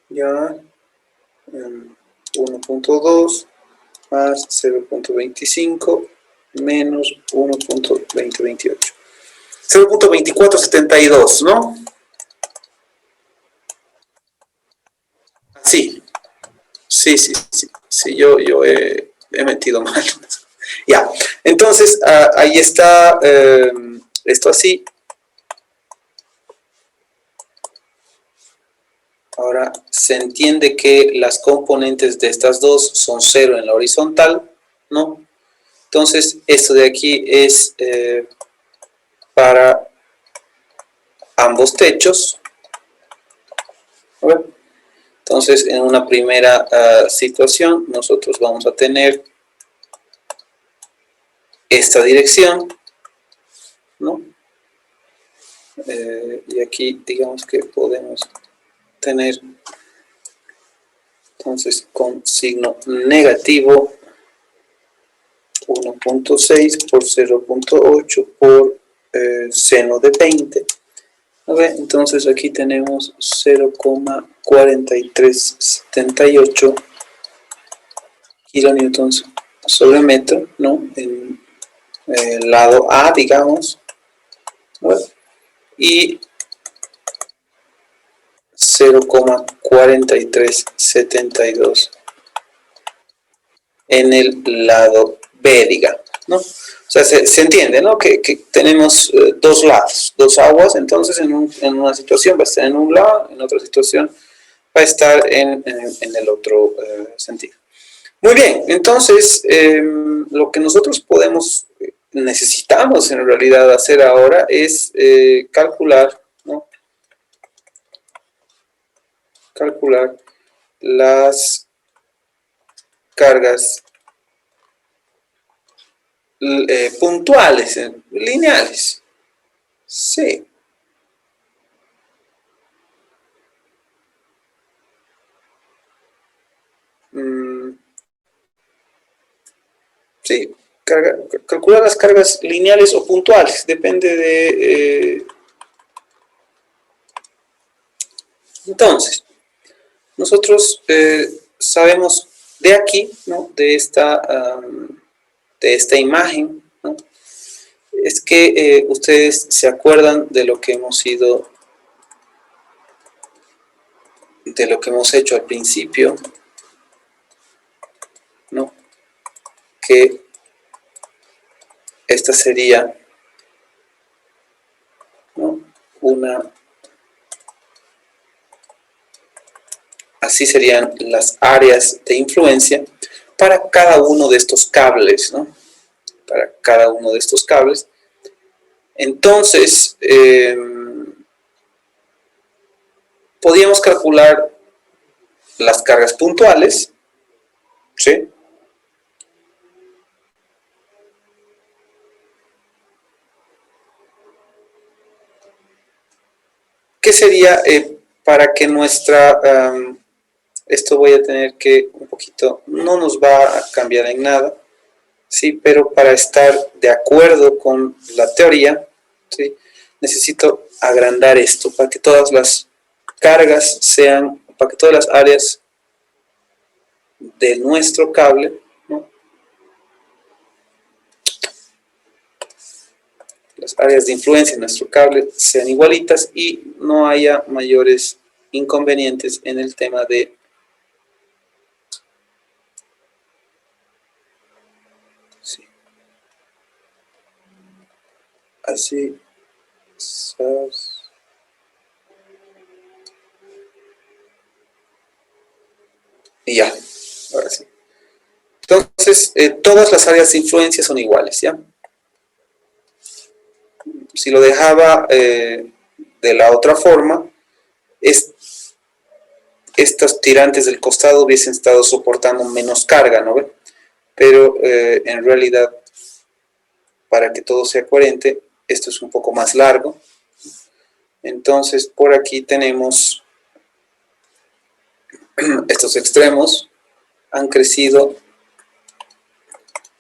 ya, 1.2 más 0.25 menos 1.2028. 0.2472, ¿no? Sí, sí, yo he metido mal. Ya, entonces ahí está esto así. Ahora se entiende que las componentes de estas dos son 0 en la horizontal, ¿no? Entonces esto de aquí es para ambos techos. A ver. Entonces, en una primera situación, nosotros vamos a tener esta dirección, ¿no? Y aquí, digamos que podemos tener, entonces, con signo negativo, 1.6 por 0.8 por seno de 20. A ver, entonces aquí tenemos 0,4378 kilonewtons sobre metro, ¿no? En el lado A, digamos, ¿no? Y 0,4372 en el lado B, digamos, ¿no? O sea, se entiende, ¿no? Que tenemos dos lados, dos aguas, entonces en una situación va a estar en un lado, en otra situación va a estar en el otro sentido. Muy bien, entonces lo que nosotros necesitamos en realidad hacer ahora es calcular, ¿no? Calcular las cargas puntuales, lineales. Sí. Sí, calcular las cargas lineales o puntuales, depende de... Entonces, nosotros sabemos de aquí, ¿no? de esta imagen, ¿no? Es que ustedes se acuerdan de lo que hemos hecho al principio, ¿no? Que esta sería, ¿no? Así serían las áreas de influencia para cada uno de estos cables, ¿no? Para cada uno de estos cables. Entonces, podíamos calcular las cargas puntuales, ¿sí? ¿Qué sería para que esto voy a tener que un poquito, no nos va a cambiar en nada, ¿sí? Pero para estar de acuerdo con la teoría, ¿sí? Necesito agrandar esto para que todas las cargas sean, para que todas las áreas de nuestro cable, ¿no? Las áreas de influencia en nuestro cable sean igualitas y no haya mayores inconvenientes en el tema de sí. Así y ya, ahora sí. Entonces, todas las áreas de influencia son iguales, ¿ya? Si lo dejaba de la otra forma, estos tirantes del costado hubiesen estado soportando menos carga, ¿no ve? Pero en realidad, para que todo sea coherente, esto es un poco más largo. Entonces, por aquí tenemos estos extremos, han crecido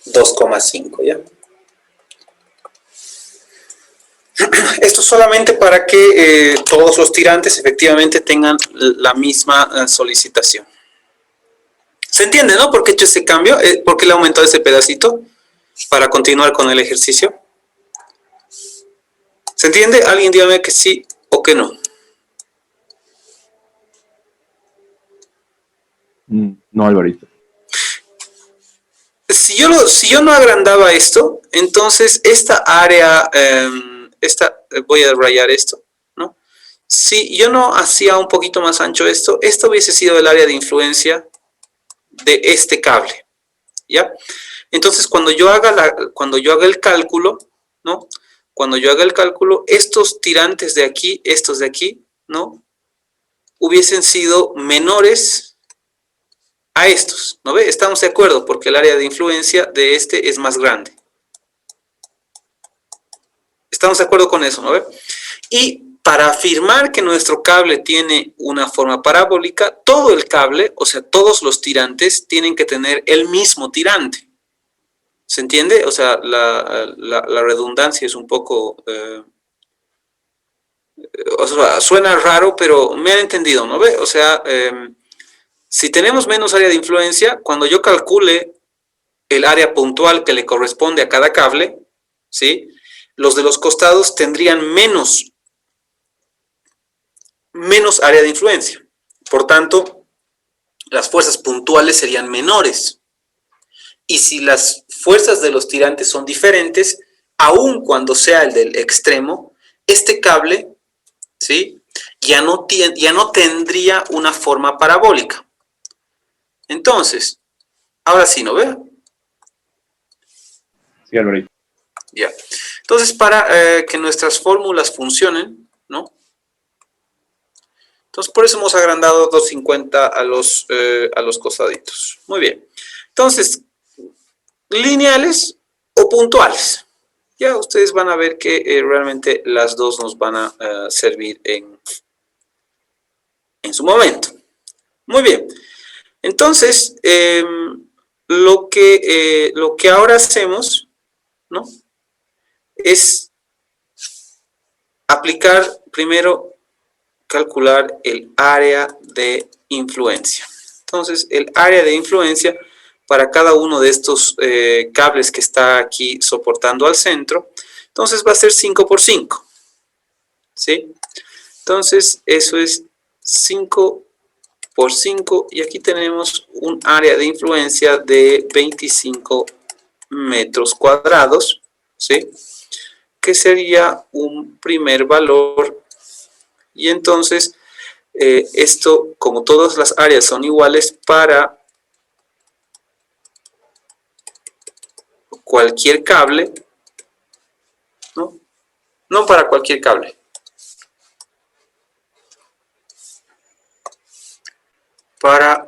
2,5, ¿ya? Esto solamente para que todos los tirantes efectivamente tengan la misma solicitación. ¿Se entiende, no? ¿Por qué he hecho este cambio? ¿Por qué le he aumentado ese pedacito? Para continuar con el ejercicio. ¿Se entiende? Alguien dígame que sí o que no. No, Alvarito. Si yo no agrandaba esto, entonces esta área, voy a rayar esto, ¿no? Si yo no hacía un poquito más ancho esto hubiese sido el área de influencia de este cable, ¿ya? Entonces cuando yo haga el cálculo, ¿no? Cuando yo haga el cálculo, estos tirantes de aquí, estos de aquí, ¿no? Hubiesen sido menores a estos, ¿no ve? Estamos de acuerdo porque el área de influencia de este es más grande. Estamos de acuerdo con eso, ¿no ve? Y para afirmar que nuestro cable tiene una forma parabólica, todo el cable, o sea, todos los tirantes tienen que tener el mismo tirante. ¿Se entiende? O sea, la redundancia es un poco... o sea, suena raro, pero me han entendido, ¿no ve? O sea... si tenemos menos área de influencia, cuando yo calcule el área puntual que le corresponde a cada cable, ¿sí? Los de los costados tendrían menos área de influencia. Por tanto, las fuerzas puntuales serían menores. Y si las fuerzas de los tirantes son diferentes, aun cuando sea el del extremo, este cable, ¿sí? ya no tendría una forma parabólica. Entonces, ahora sí, ¿no ve? Sí, Alvarito. Ya. Entonces, para que nuestras fórmulas funcionen, ¿no? Entonces, por eso hemos agrandado 250 a los costaditos. Muy bien. Entonces, lineales o puntuales. Ya ustedes van a ver que realmente las dos nos van a servir en su momento. Muy bien. Entonces, lo que ahora hacemos, ¿no? Es aplicar primero, calcular el área de influencia. Entonces, el área de influencia para cada uno de estos cables que está aquí soportando al centro, entonces va a ser 5 por 5. ¿Sí? Entonces, eso es 5 por 5 y aquí tenemos un área de influencia de 25 metros cuadrados, ¿sí? Que sería un primer valor. Y entonces, esto, como todas las áreas son iguales para cualquier cable, ¿no? No para cualquier cable. Para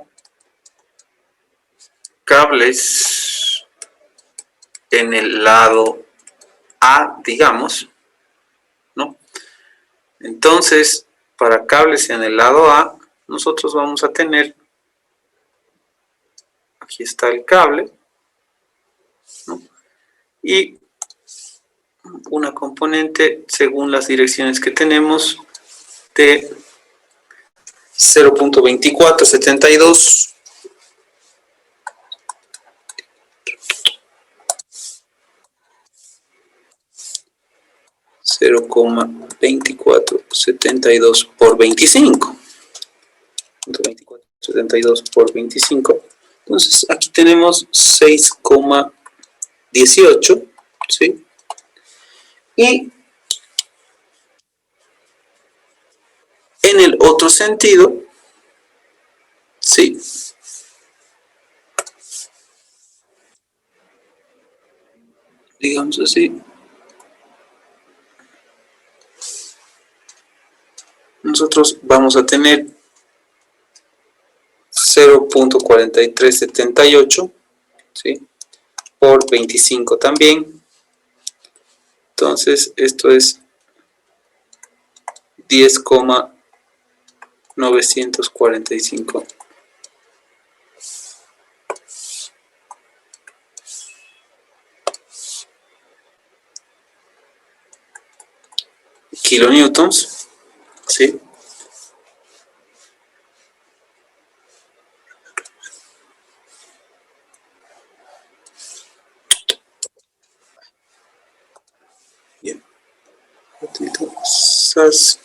cables en el lado A, digamos, ¿no? Entonces, para cables en el lado A, nosotros vamos a tener, aquí está el cable, ¿no? Y una componente, según las direcciones que tenemos, de 0.2472 0,2472 por 25. 2472 por 25. Entonces aquí tenemos 6,18, ¿sí? Y en el otro sentido, ¿sí? Digamos así. Nosotros vamos a tener 0.4378, ¿sí? Por 25 también. Entonces, esto es 10,945 kilonewtons, ¿sí? Bien. Entonces,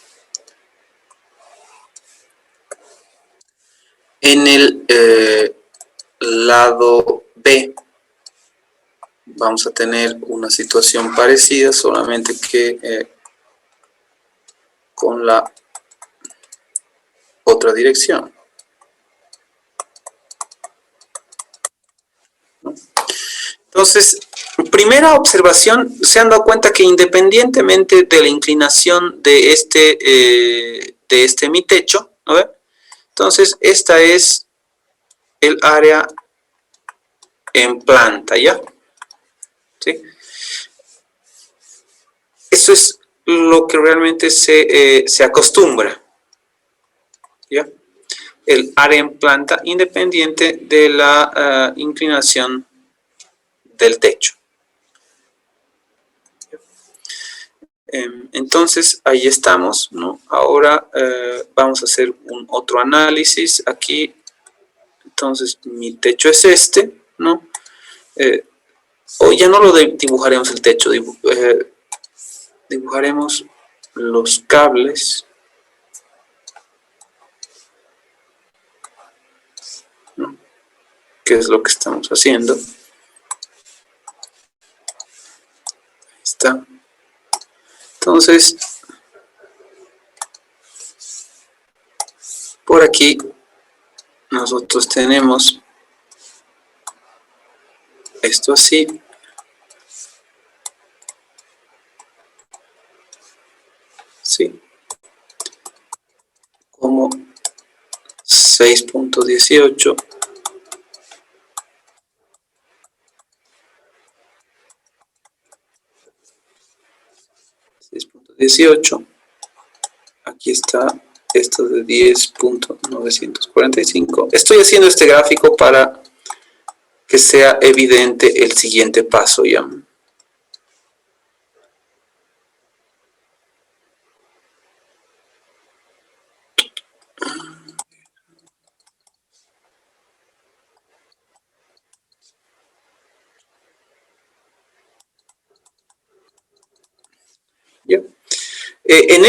en el lado B vamos a tener una situación parecida, solamente que con la otra dirección, ¿no? Entonces, primera observación, se han dado cuenta que independientemente de la inclinación de mi techo, ¿no? Entonces, esta es el área en planta, ¿ya? ¿Sí? Eso es lo que realmente se acostumbra, ¿ya? El área en planta independiente de la inclinación del techo. Entonces, ahí estamos, ¿no? Ahora vamos a hacer un otro análisis aquí. Entonces, mi techo es este, ¿no? Hoy ya no lo dibujaremos el techo, dibujaremos los cables, ¿no? Que es lo que estamos haciendo. Ahí está. Entonces, por aquí nosotros tenemos esto así. Sí. Como 6.18. 6.18. Aquí está esto de 10.945. Estoy haciendo este gráfico para que sea evidente el siguiente paso ya. ¿Ya? En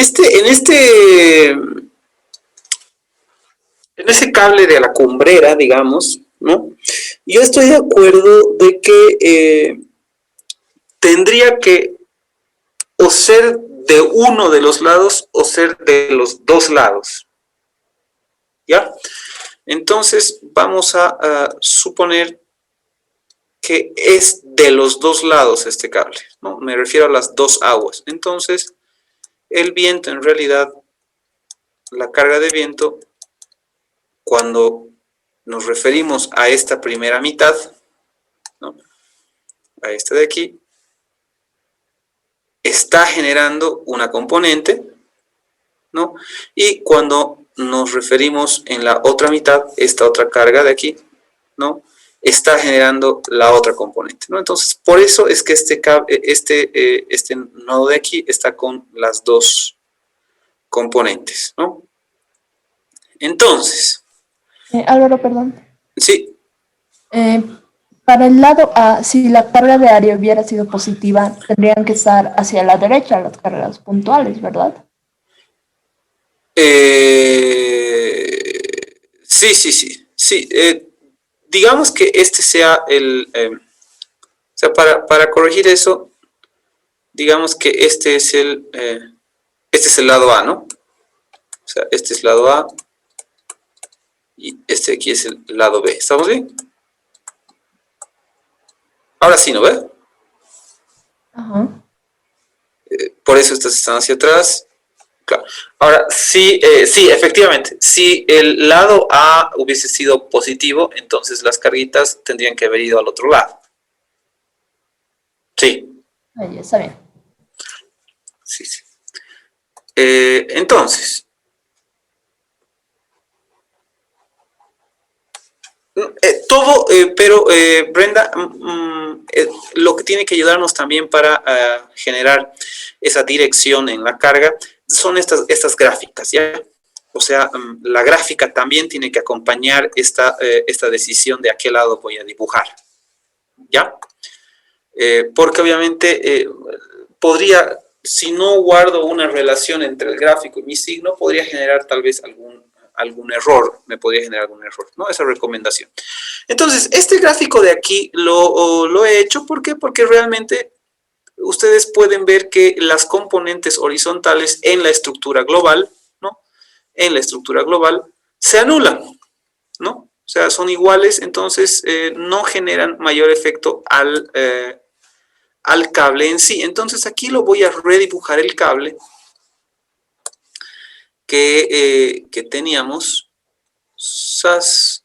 ese cable de la cumbrera, digamos, ¿no? Yo estoy de acuerdo de que tendría que o ser de uno de los lados o ser de los dos lados. ¿Ya? Entonces vamos a suponer que es de los dos lados este cable, ¿no? Me refiero a las dos aguas. Entonces, el viento en realidad, la carga de viento, cuando nos referimos a esta primera mitad, ¿no? A esta de aquí, está generando una componente, ¿no? Y cuando nos referimos en la otra mitad, esta otra carga de aquí, ¿no? Está generando la otra componente, ¿no? Entonces, por eso es que este nodo de aquí está con las dos componentes, ¿no? Entonces, Álvaro, perdón. sí, Para el lado A, si la carga de área hubiera sido positiva, tendrían que estar hacia la derecha las cargas puntuales, ¿verdad? sí. Digamos que este sea o sea, para corregir eso, digamos que este es el lado A, ¿no? O sea, este es el lado A y este aquí es el lado B. ¿Estamos bien? Ahora sí, ¿no ve? Ajá. Por eso estas están hacia atrás. Claro. Ahora, sí, efectivamente, si el lado A hubiese sido positivo, entonces las carguitas tendrían que haber ido al otro lado. Sí. Ahí está bien. Sí. Entonces, Pero Brenda, lo que tiene que ayudarnos también para generar esa dirección en la carga son estas gráficas, ¿ya? O sea, la gráfica también tiene que acompañar esta decisión de a qué lado voy a dibujar, ¿ya? Porque obviamente podría, si no guardo una relación entre el gráfico y mi signo, podría generar tal vez algún error, me podría generar algún error, ¿no? Esa recomendación. Entonces, este gráfico de aquí lo he hecho, ¿por qué? Porque realmente ustedes pueden ver que las componentes horizontales en la estructura global, ¿no? En la estructura global se anulan, ¿no? O sea, son iguales, entonces no generan mayor efecto al cable en sí. Entonces aquí lo voy a redibujar el cable que teníamos. ¡Sas!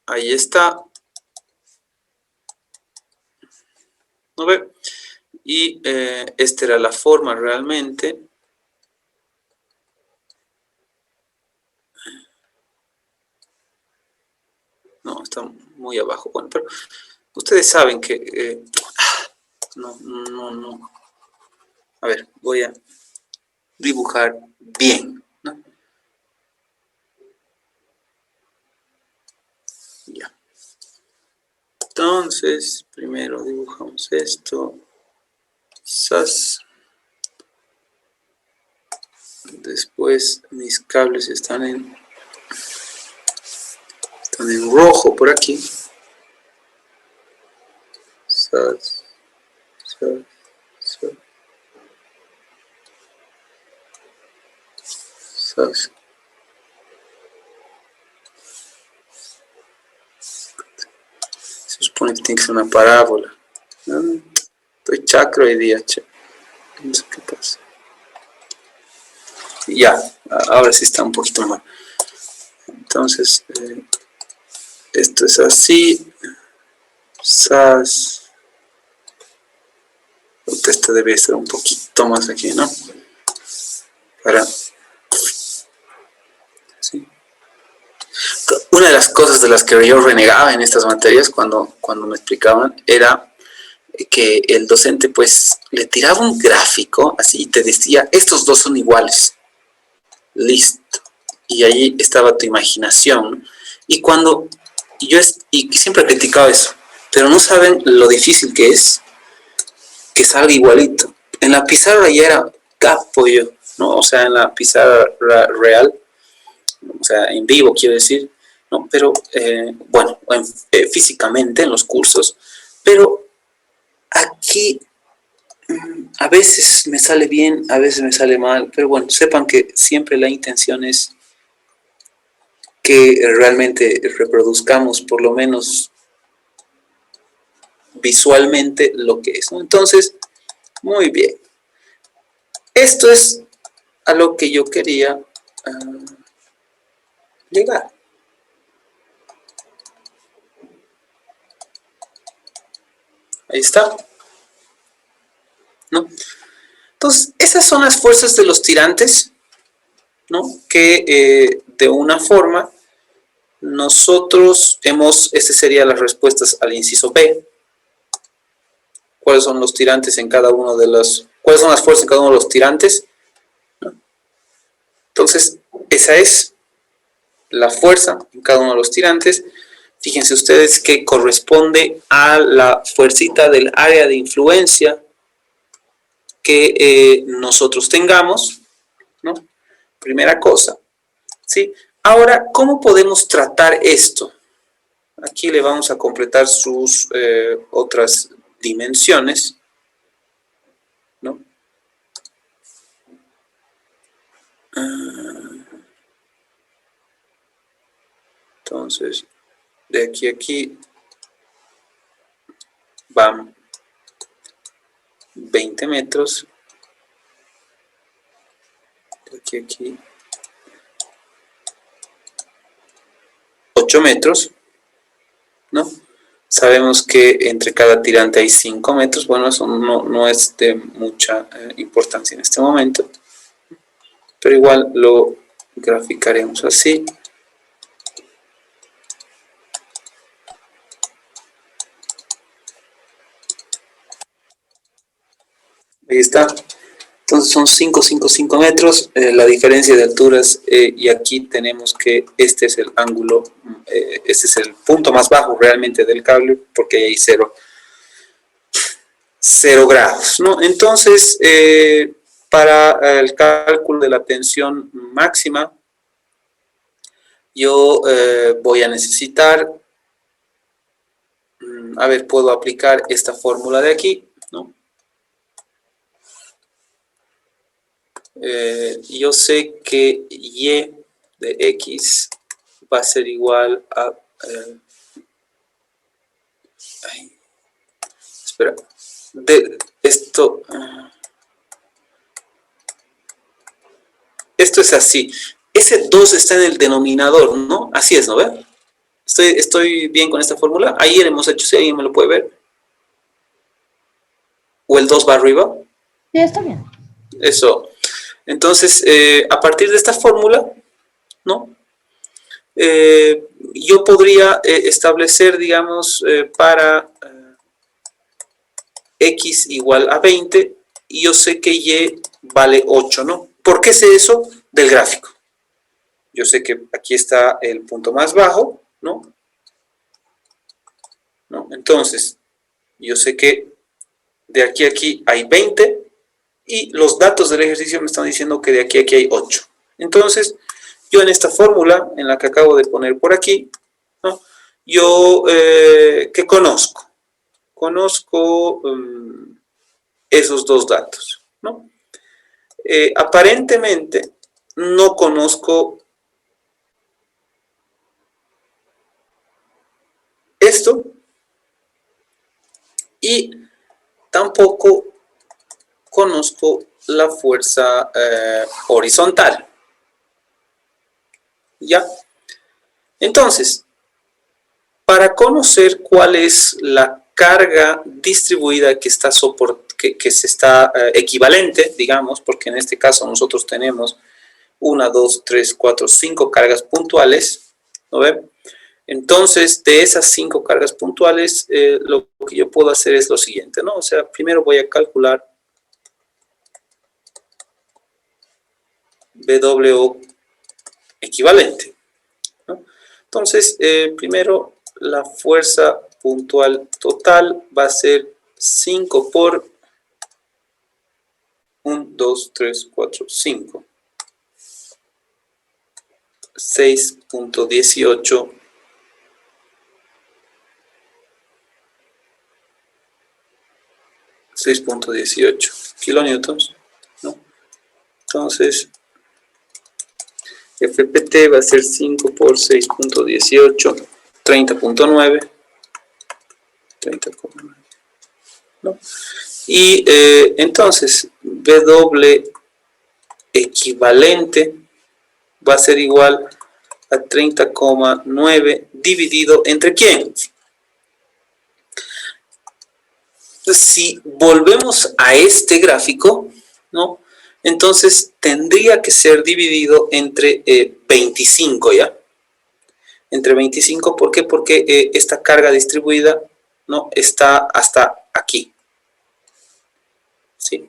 Ahí está. ¿No ve? Y esta era la forma realmente. No, está muy abajo. Bueno, pero ustedes saben que... no. A ver, voy a dibujar bien, ¿no? Ya. Entonces, primero dibujamos esto. ¡Sas! Después mis cables están en rojo por aquí. ¡Sas! ¡Sas! ¡Sas! ¡Sas! Se supone que tiene que ser una parábola. Estoy chacro hoy día, che. No sé qué pasa. Ya, ahora sí está un poquito mal. Entonces, esto es así. ¡Sas! Esto debe ser un poquito más aquí, ¿no? Para... Sí. Una de las cosas de las que yo renegaba en estas materias cuando me explicaban era que el docente pues le tiraba un gráfico así y te decía, estos dos son iguales. Listo. Y ahí estaba tu imaginación. Y siempre he criticado eso, pero no saben lo difícil que es que salga igualito. En la pizarra ya era capo yo, ¿no? O sea, en la pizarra real, o sea, en vivo quiero decir, ¿no? Pero, bueno, físicamente en los cursos, pero aquí a veces me sale bien, a veces me sale mal, pero bueno, sepan que siempre la intención es que realmente reproduzcamos por lo menos visualmente lo que es, ¿no? Entonces, muy bien. Esto es a lo que yo quería llegar. Ahí está, ¿no? Entonces, esas son las fuerzas de los tirantes, ¿no? Que de una forma nosotros esta sería las respuestas al inciso B. ¿Cuáles son los tirantes en cada uno de cuáles son las fuerzas en cada uno de los tirantes? ¿No? Entonces, esa es la fuerza en cada uno de los tirantes. Fíjense ustedes que corresponde a la fuercita del área de influencia que nosotros tengamos, ¿no? Primera cosa, ¿sí? Ahora, ¿cómo podemos tratar esto? Aquí le vamos a completar sus otras dimensiones, ¿no? Entonces, de aquí a aquí van 20 metros. De aquí a aquí 8 metros, ¿no? Sabemos que entre cada tirante hay 5 metros. Bueno, eso no es de mucha importancia en este momento, pero igual lo graficaremos así. Ahí está. Entonces son 5 metros, la diferencia de alturas, y aquí tenemos que este es el ángulo, este es el punto más bajo realmente del cable, porque hay 0 grados, ¿no? Entonces, para el cálculo de la tensión máxima, yo voy a necesitar, a ver, puedo aplicar esta fórmula de aquí, ¿no? Yo sé que Y de X va a ser igual a... espera, de esto... esto es así. Ese 2 está en el denominador, ¿no? Así es, ¿no ve? Estoy bien con esta fórmula. Ayer hemos hecho, si alguien me lo puede ver. ¿O el 2 va arriba? Sí, está bien. Eso. Entonces, a partir de esta fórmula, ¿no? Yo podría establecer, digamos, para X igual a 20, y yo sé que Y vale 8, ¿no? ¿Por qué sé eso? Del gráfico. Yo sé que aquí está el punto más bajo, ¿no? Entonces, yo sé que de aquí a aquí hay 20, y los datos del ejercicio me están diciendo que de aquí a aquí hay 8. Entonces, yo en esta fórmula, en la que acabo de poner por aquí, ¿no? Yo, ¿qué conozco? Conozco esos dos datos, ¿no? Aparentemente, no conozco esto, y tampoco conozco la fuerza horizontal. ¿Ya? Entonces, para conocer cuál es la carga distribuida que está que se está equivalente, digamos, porque en este caso nosotros tenemos 1, 2, 3, 4, 5 cargas puntuales, ¿no ven? Entonces, de esas 5 cargas puntuales, lo que yo puedo hacer es lo siguiente, ¿no? O sea, primero voy a calcular BWO equivalente, ¿no? Entonces, primero la fuerza puntual total va a ser 5 por 1, 2, 3, 4, 5. 6.18 kilonewtons, ¿no? Entonces, FPT va a ser 5 por 6.18, 30.9, 30.9, ¿no? Y entonces, W equivalente va a ser igual a 30,9 dividido entre ¿quién? Si volvemos a este gráfico, ¿no? Entonces tendría que ser dividido entre 25, ¿ya? Entre 25, ¿por qué? Porque esta carga distribuida, ¿no? Está hasta aquí, ¿sí?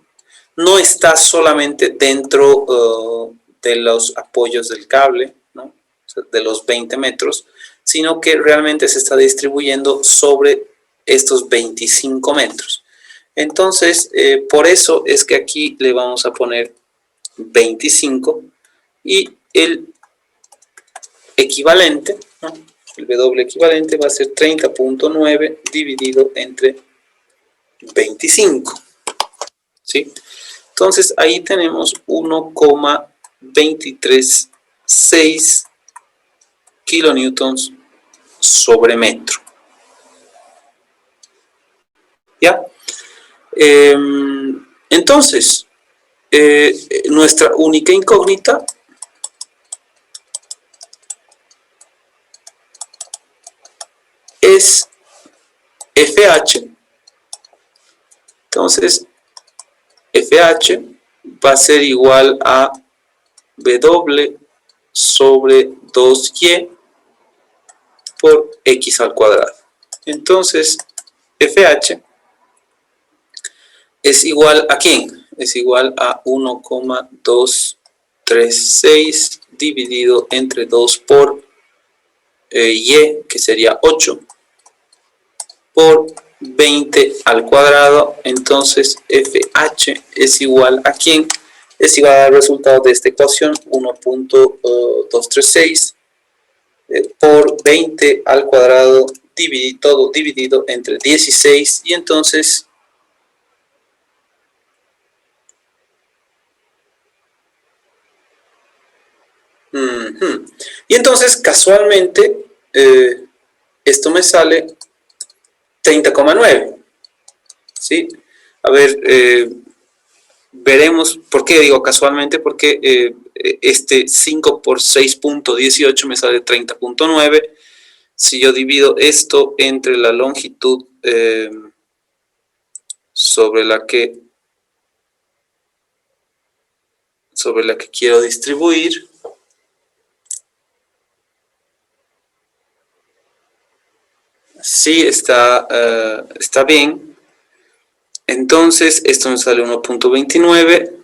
No está solamente dentro de los apoyos del cable, ¿no? O sea, de los 20 metros, sino que realmente se está distribuyendo sobre estos 25 metros. Entonces, por eso es que aquí le vamos a poner 25, y el equivalente, ¿no? El W equivalente va a ser 30.9 dividido entre 25, ¿sí? Entonces, ahí tenemos 1,236 kilonewtons sobre metro. ¿Ya? Entonces, nuestra única incógnita es FH. Entonces, FH va a ser igual a W sobre 2Y por X al cuadrado. Entonces, FH es igual a ¿quién? Es igual a 1,236 dividido entre 2 por y, que sería 8, por 20 al cuadrado. Entonces FH es igual a ¿quién? Es igual al resultado de esta ecuación, 1,236 por 20 al cuadrado, todo dividido entre 16, y entonces casualmente esto me sale 30,9, ¿sí? A ver, veremos por qué digo casualmente, porque este 5 por 6,18 me sale 30,9. Si yo divido esto entre la longitud sobre la que quiero distribuir, sí, está bien. Entonces esto me sale 1,29.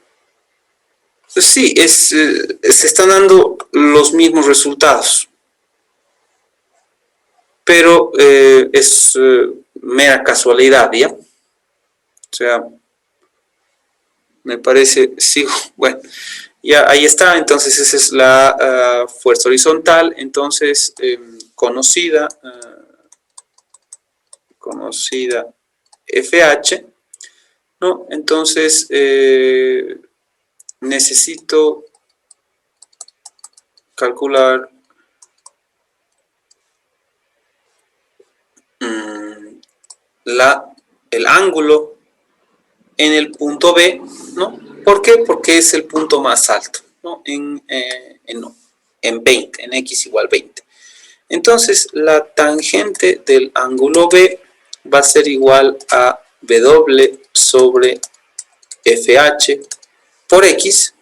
Pues sí, se están dando los mismos resultados, pero es mera casualidad, ¿ya? O sea, me parece, sí, bueno, ya ahí está. Entonces esa es la fuerza horizontal, entonces conocida FH, ¿no? Entonces necesito calcular el ángulo en el punto B, ¿no? ¿Por qué? Porque es el punto más alto, ¿no? En 20, en X igual 20. Entonces la tangente del ángulo B va a ser igual a W sobre FH por X,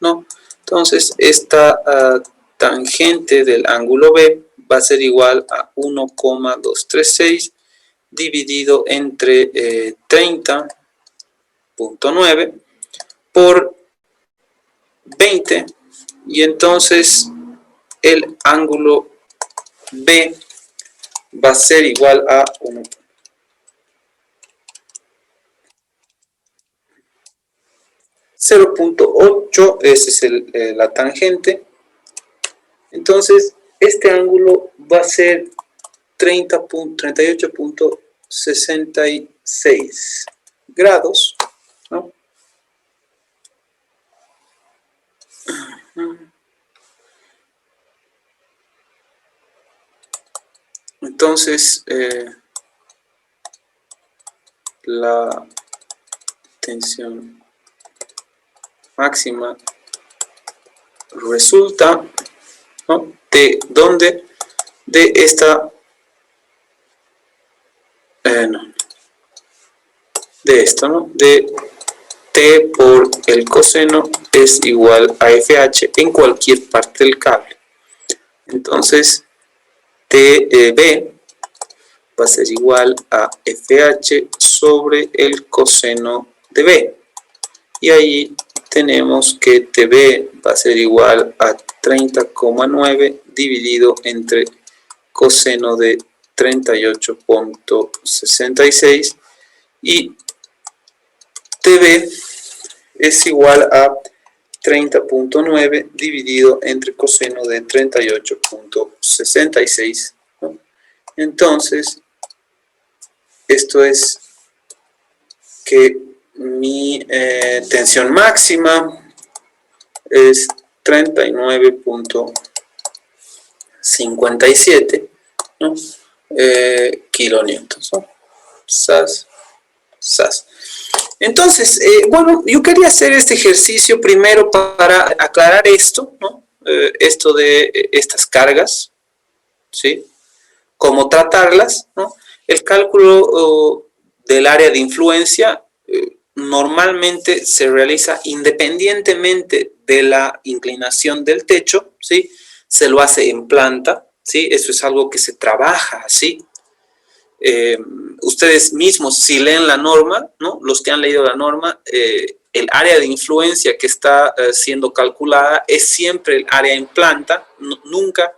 ¿no? Entonces esta tangente del ángulo B va a ser igual a 1,236 dividido entre 30,9 por 20, y entonces el ángulo B va a ser igual a 0,8, esa es la tangente. Entonces este ángulo va a ser 38,66 grados, ¿no? Entonces la tensión máxima resulta, ¿no? ¿De dónde? De esta, de esto, ¿no? De T por el coseno es igual a FH en cualquier parte del cable. Entonces TB va a ser igual a FH sobre el coseno de B. Y ahí tenemos que TB va a ser igual a 30,9 dividido entre coseno de 38,66, y TB es igual a 30,9 dividido entre coseno de 38,66, ¿no? Entonces esto es que mi tensión máxima es 39,57, ¿no? Kilonewtons, ¿no? Sas. Entonces, bueno, yo quería hacer este ejercicio primero para aclarar esto, ¿no? Esto de estas cargas, ¿sí? Cómo tratarlas, ¿no? El cálculo del área de influencia normalmente se realiza independientemente de la inclinación del techo, ¿sí? Se lo hace en planta, ¿sí? Eso es algo que se trabaja así. Ustedes mismos, si leen la norma, ¿no? Los que han leído la norma, el área de influencia que está siendo calculada es siempre el área en planta, nunca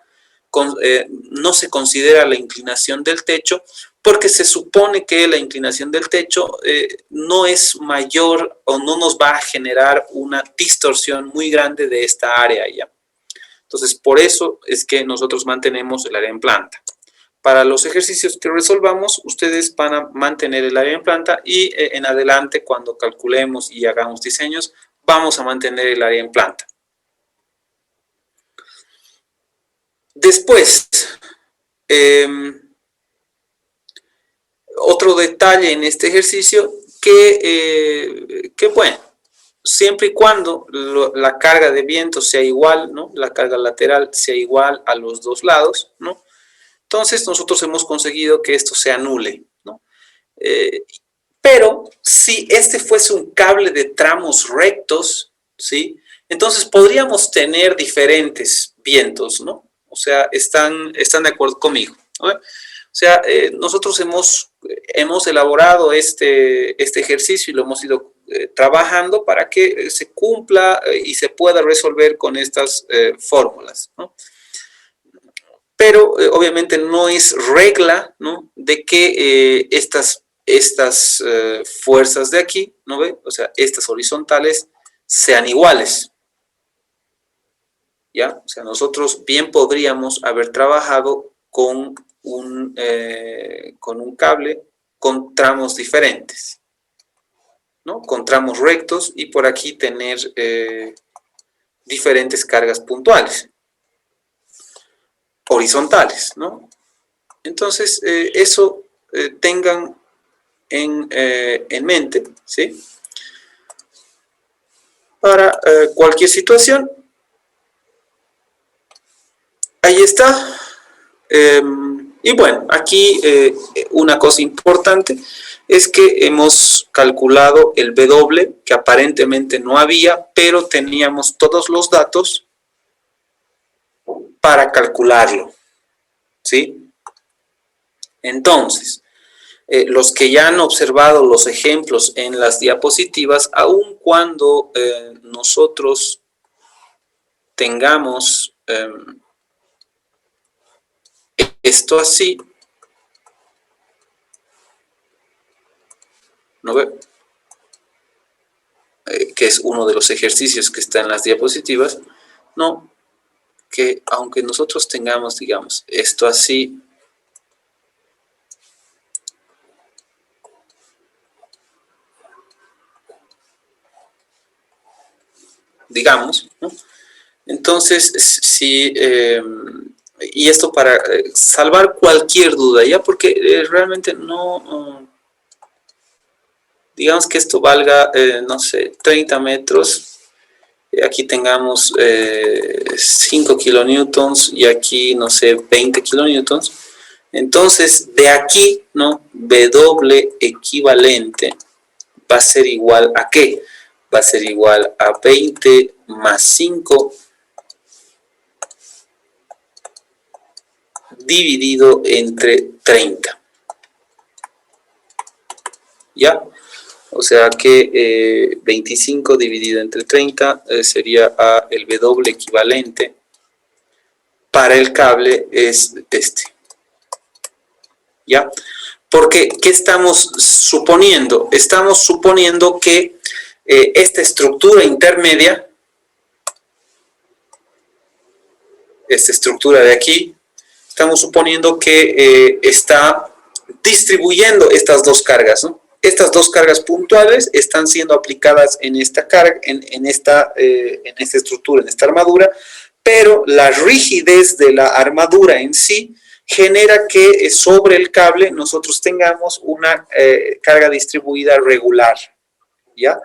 no se considera la inclinación del techo, porque se supone que la inclinación del techo no es mayor o no nos va a generar una distorsión muy grande de esta área ya. Entonces, por eso es que nosotros mantenemos el área en planta. Para los ejercicios que resolvamos, ustedes van a mantener el área en planta y en adelante, cuando calculemos y hagamos diseños, vamos a mantener el área en planta. Después, otro detalle en este ejercicio que bueno, siempre y cuando la carga de viento sea igual, ¿no? La carga lateral sea igual a los dos lados, ¿no? Entonces nosotros hemos conseguido que esto se anule, ¿no? Pero si este fuese un cable de tramos rectos, ¿sí? Entonces podríamos tener diferentes vientos, ¿no? O sea, están de acuerdo conmigo, ¿no? O sea, nosotros hemos elaborado este ejercicio y lo hemos ido trabajando para que se cumpla y se pueda resolver con estas fórmulas, ¿no? Pero obviamente no es regla, ¿no? De que estas fuerzas de aquí, ¿no ve? O sea, estas horizontales sean iguales. ¿Ya? O sea, nosotros bien podríamos haber trabajado con un cable con tramos diferentes, ¿no? Con tramos rectos y por aquí tener diferentes cargas puntuales, horizontales, ¿no? Entonces, eso tengan en mente, ¿sí? Para cualquier situación. Ahí está. Y bueno, aquí una cosa importante es que hemos calculado el W, que aparentemente no había, pero teníamos todos los datos para calcularlo, ¿sí? Entonces, los que ya han observado los ejemplos en las diapositivas, aun cuando nosotros tengamos esto así, ¿no ve? Que es uno de los ejercicios que está en las diapositivas, no, que aunque nosotros tengamos, digamos, esto así, digamos, ¿no? Entonces, si, y esto para salvar cualquier duda, ¿ya? Porque realmente no, digamos que esto valga, no sé, 30 metros, aquí tengamos 5 kilonewtons y aquí, no sé, 20 kilonewtons. Entonces, de aquí, ¿no? W equivalente va a ser igual a ¿qué? Va a ser igual a 20 más 5 dividido entre 30. ¿Ya? O sea que 25 dividido entre 30 sería el W equivalente para el cable es este. ¿Ya? Porque, ¿qué estamos suponiendo? Estamos suponiendo que esta estructura intermedia, esta estructura de aquí, estamos suponiendo que está distribuyendo estas dos cargas, ¿no? Estas dos cargas puntuales están siendo aplicadas en esta carga, en esta estructura, en esta armadura, pero la rigidez de la armadura en sí genera que sobre el cable nosotros tengamos una carga distribuida regular, ¿ya?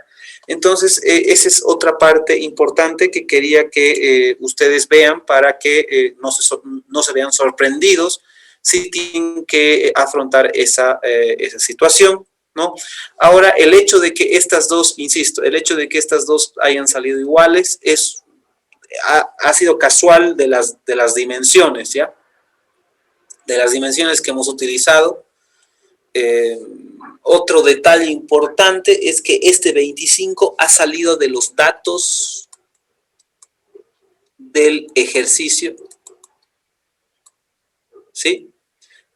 Entonces, esa es otra parte importante que quería que ustedes vean para que no se vean sorprendidos si tienen que afrontar esa situación, ¿no? Ahora, el hecho de que estas dos, insisto, el hecho de que estas dos hayan salido iguales ha sido casual de las dimensiones, ¿ya? De las dimensiones que hemos utilizado. otro detalle importante es que este 25 ha salido de los datos del ejercicio, ¿sí?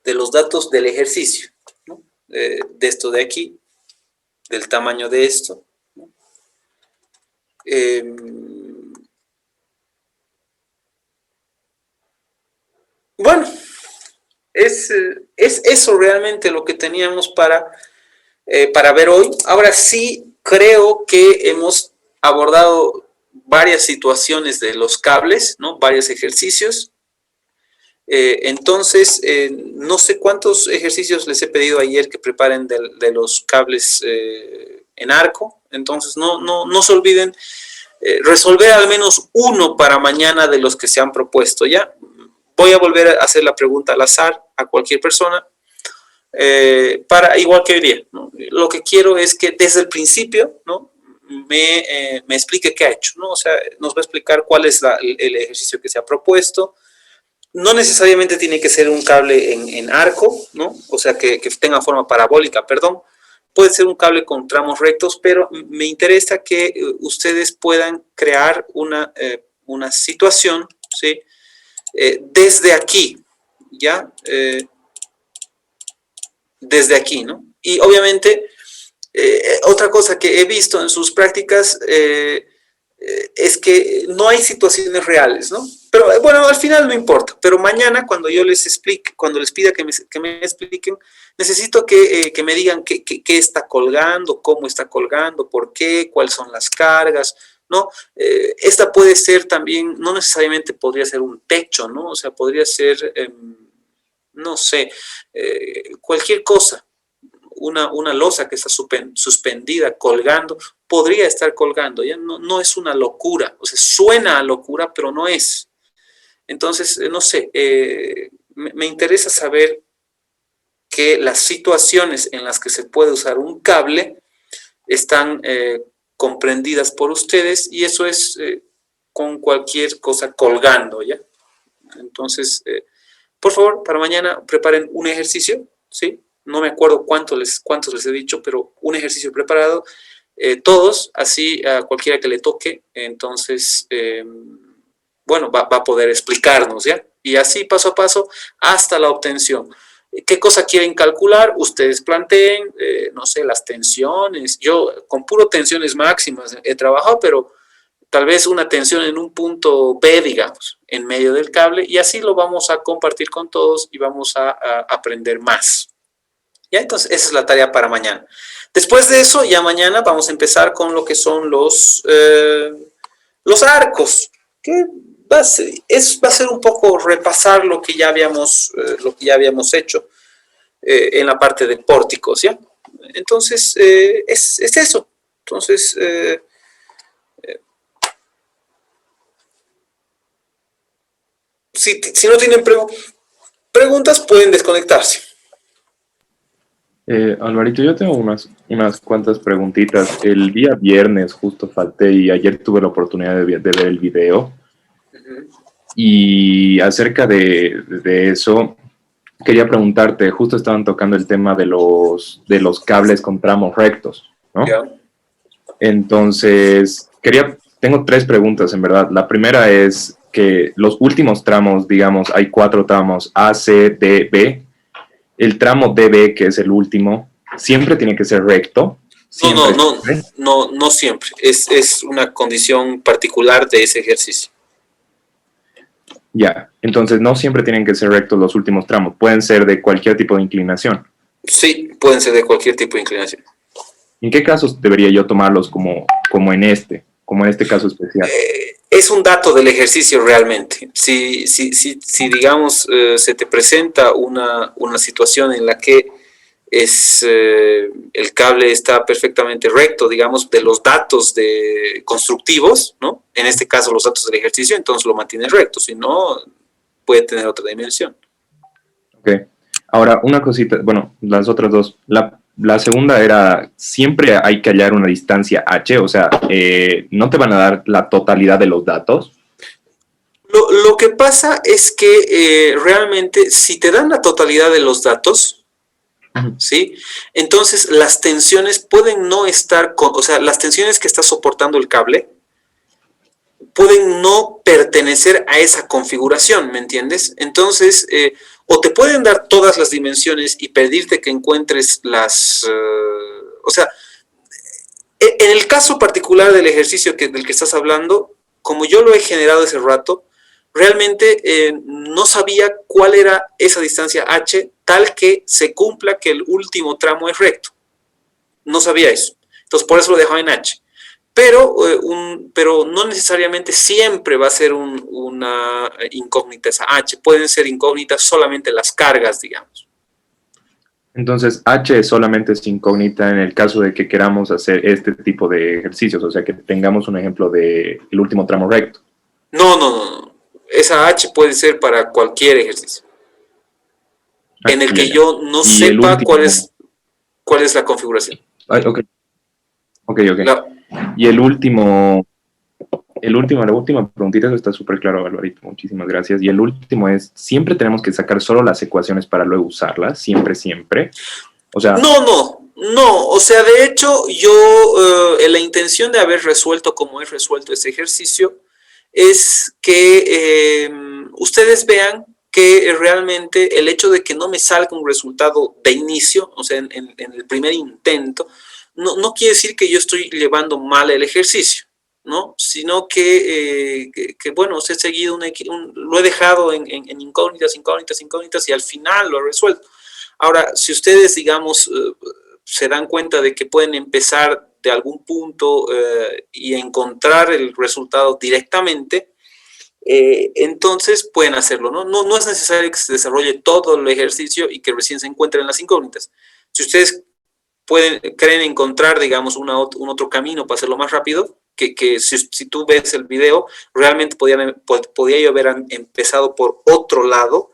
De los datos del ejercicio, ¿no? De esto de aquí, del tamaño de esto, ¿no? Bueno, es eso realmente lo que teníamos para ver hoy. Ahora sí creo que hemos abordado varias situaciones de los cables, ¿no? Varios ejercicios. Entonces, no sé cuántos ejercicios les he pedido ayer que preparen de los cables en arco. Entonces, no se olviden resolver al menos uno para mañana de los que se han propuesto, ¿ya? Voy a volver a hacer la pregunta al azar a cualquier persona, igual que hoy día, ¿no? Lo que quiero es que desde el principio, ¿no? me explique qué ha hecho, ¿no? O sea, nos va a explicar cuál es el ejercicio que se ha propuesto. No necesariamente tiene que ser un cable en arco, ¿no? O sea, que tenga forma parabólica, perdón. Puede ser un cable con tramos rectos, pero me interesa que ustedes puedan crear una situación, ¿sí? Desde aquí, ¿ya? Desde aquí, ¿no? Y obviamente, otra cosa que he visto en sus prácticas es que no hay situaciones reales, ¿no? Pero bueno, al final no importa, pero mañana cuando yo les explique, cuando les pida que me expliquen, necesito que me digan qué está colgando, cómo está colgando, por qué, cuáles son las cargas, ¿no? Esta puede ser también, no necesariamente podría ser un techo, ¿no? O sea, podría ser, no sé, cualquier cosa. Una losa que está suspendida, colgando, podría estar colgando, ya no es una locura, o sea, suena a locura, pero no es. Entonces, no sé, me interesa saber que las situaciones en las que se puede usar un cable están comprendidas por ustedes, y eso es con cualquier cosa colgando, ¿ya? Entonces, por favor, para mañana preparen un ejercicio, ¿sí? No me acuerdo cuántos les he dicho, pero un ejercicio preparado, todos, así a cualquiera que le toque, entonces, bueno, va a poder explicarnos, ¿ya? Y así paso a paso hasta la obtención. ¿Qué cosa quieren calcular? Ustedes planteen, no sé, las tensiones. Yo con puro tensiones máximas he trabajado, pero tal vez una tensión en un punto B, digamos, en medio del cable, y así lo vamos a compartir con todos y vamos a aprender más. ¿Ya? Entonces, esa es la tarea para mañana. Después de eso, ya mañana vamos a empezar con lo que son los arcos, que va a ser un poco repasar lo que ya habíamos hecho en la parte de pórticos, ¿ya? Entonces, es eso. Entonces, si no tienen preguntas, pueden desconectarse. Alvarito, yo tengo unas cuantas preguntitas. El día viernes justo falté y ayer tuve la oportunidad de ver el video. Y acerca de eso, quería preguntarte, justo estaban tocando el tema de los cables con tramos rectos, ¿no? Yeah. Entonces, tengo 3 preguntas en verdad. La primera es que los últimos tramos, digamos, hay 4 tramos, A, C, D, B. El tramo DB, que es el último, ¿siempre tiene que ser recto? No siempre. Es una condición particular de ese ejercicio. Ya, entonces no siempre tienen que ser rectos los últimos tramos, pueden ser de cualquier tipo de inclinación. Sí, pueden ser de cualquier tipo de inclinación. ¿En qué casos debería yo tomarlos como en este caso especial? Es un dato del ejercicio realmente. Si digamos, se te presenta una situación en la que el cable está perfectamente recto, digamos, de los datos constructivos, ¿no? En este caso, los datos del ejercicio, entonces lo mantienes recto, si no, puede tener otra dimensión. Ok. Ahora, una cosita, bueno, las otras dos. La segunda era, siempre hay que hallar una distancia h, o sea, ¿no te van a dar la totalidad de los datos? Lo que pasa es que realmente, si te dan la totalidad de los datos, ¿sí? Entonces, las tensiones pueden no estar, o sea, las tensiones que está soportando el cable pueden no pertenecer a esa configuración, ¿me entiendes? Entonces, o te pueden dar todas las dimensiones y pedirte que encuentres o sea, en el caso particular del ejercicio del que estás hablando, como yo lo he generado hace rato, realmente no sabía cuál era esa distancia h tal que se cumpla que el último tramo es recto. No sabía eso. Entonces, por eso lo dejaba en h. Pero no necesariamente siempre va a ser una incógnita esa h. Pueden ser incógnitas solamente las cargas, digamos. Entonces, H solamente es incógnita en el caso de que queramos hacer este tipo de ejercicios, o sea, que tengamos un ejemplo de el último tramo recto. No. Esa H puede ser para cualquier ejercicio. En el que yo no sepa cuál es la configuración. Ay, ok. Y la última preguntita, eso está súper claro, Alvarito, muchísimas gracias. Y el último es, ¿siempre tenemos que sacar solo las ecuaciones para luego usarlas? ¿Siempre? O sea... No, o sea, de hecho, yo, la intención de haber resuelto como he resuelto este ejercicio es que ustedes vean que realmente el hecho de que no me salga un resultado de inicio, o sea, en el primer intento, no quiere decir que yo estoy llevando mal el ejercicio, ¿no? Sino que bueno, os he seguido lo he dejado en incógnitas y al final lo he resuelto. Ahora, si ustedes, digamos, se dan cuenta de que pueden empezar de algún punto y encontrar el resultado directamente, entonces pueden hacerlo, ¿no? No es necesario que se desarrolle todo el ejercicio y que recién se encuentren las incógnitas. Si ustedes creen encontrar, digamos, un otro camino para hacerlo más rápido, que si tú ves el video, realmente podía yo haber empezado por otro lado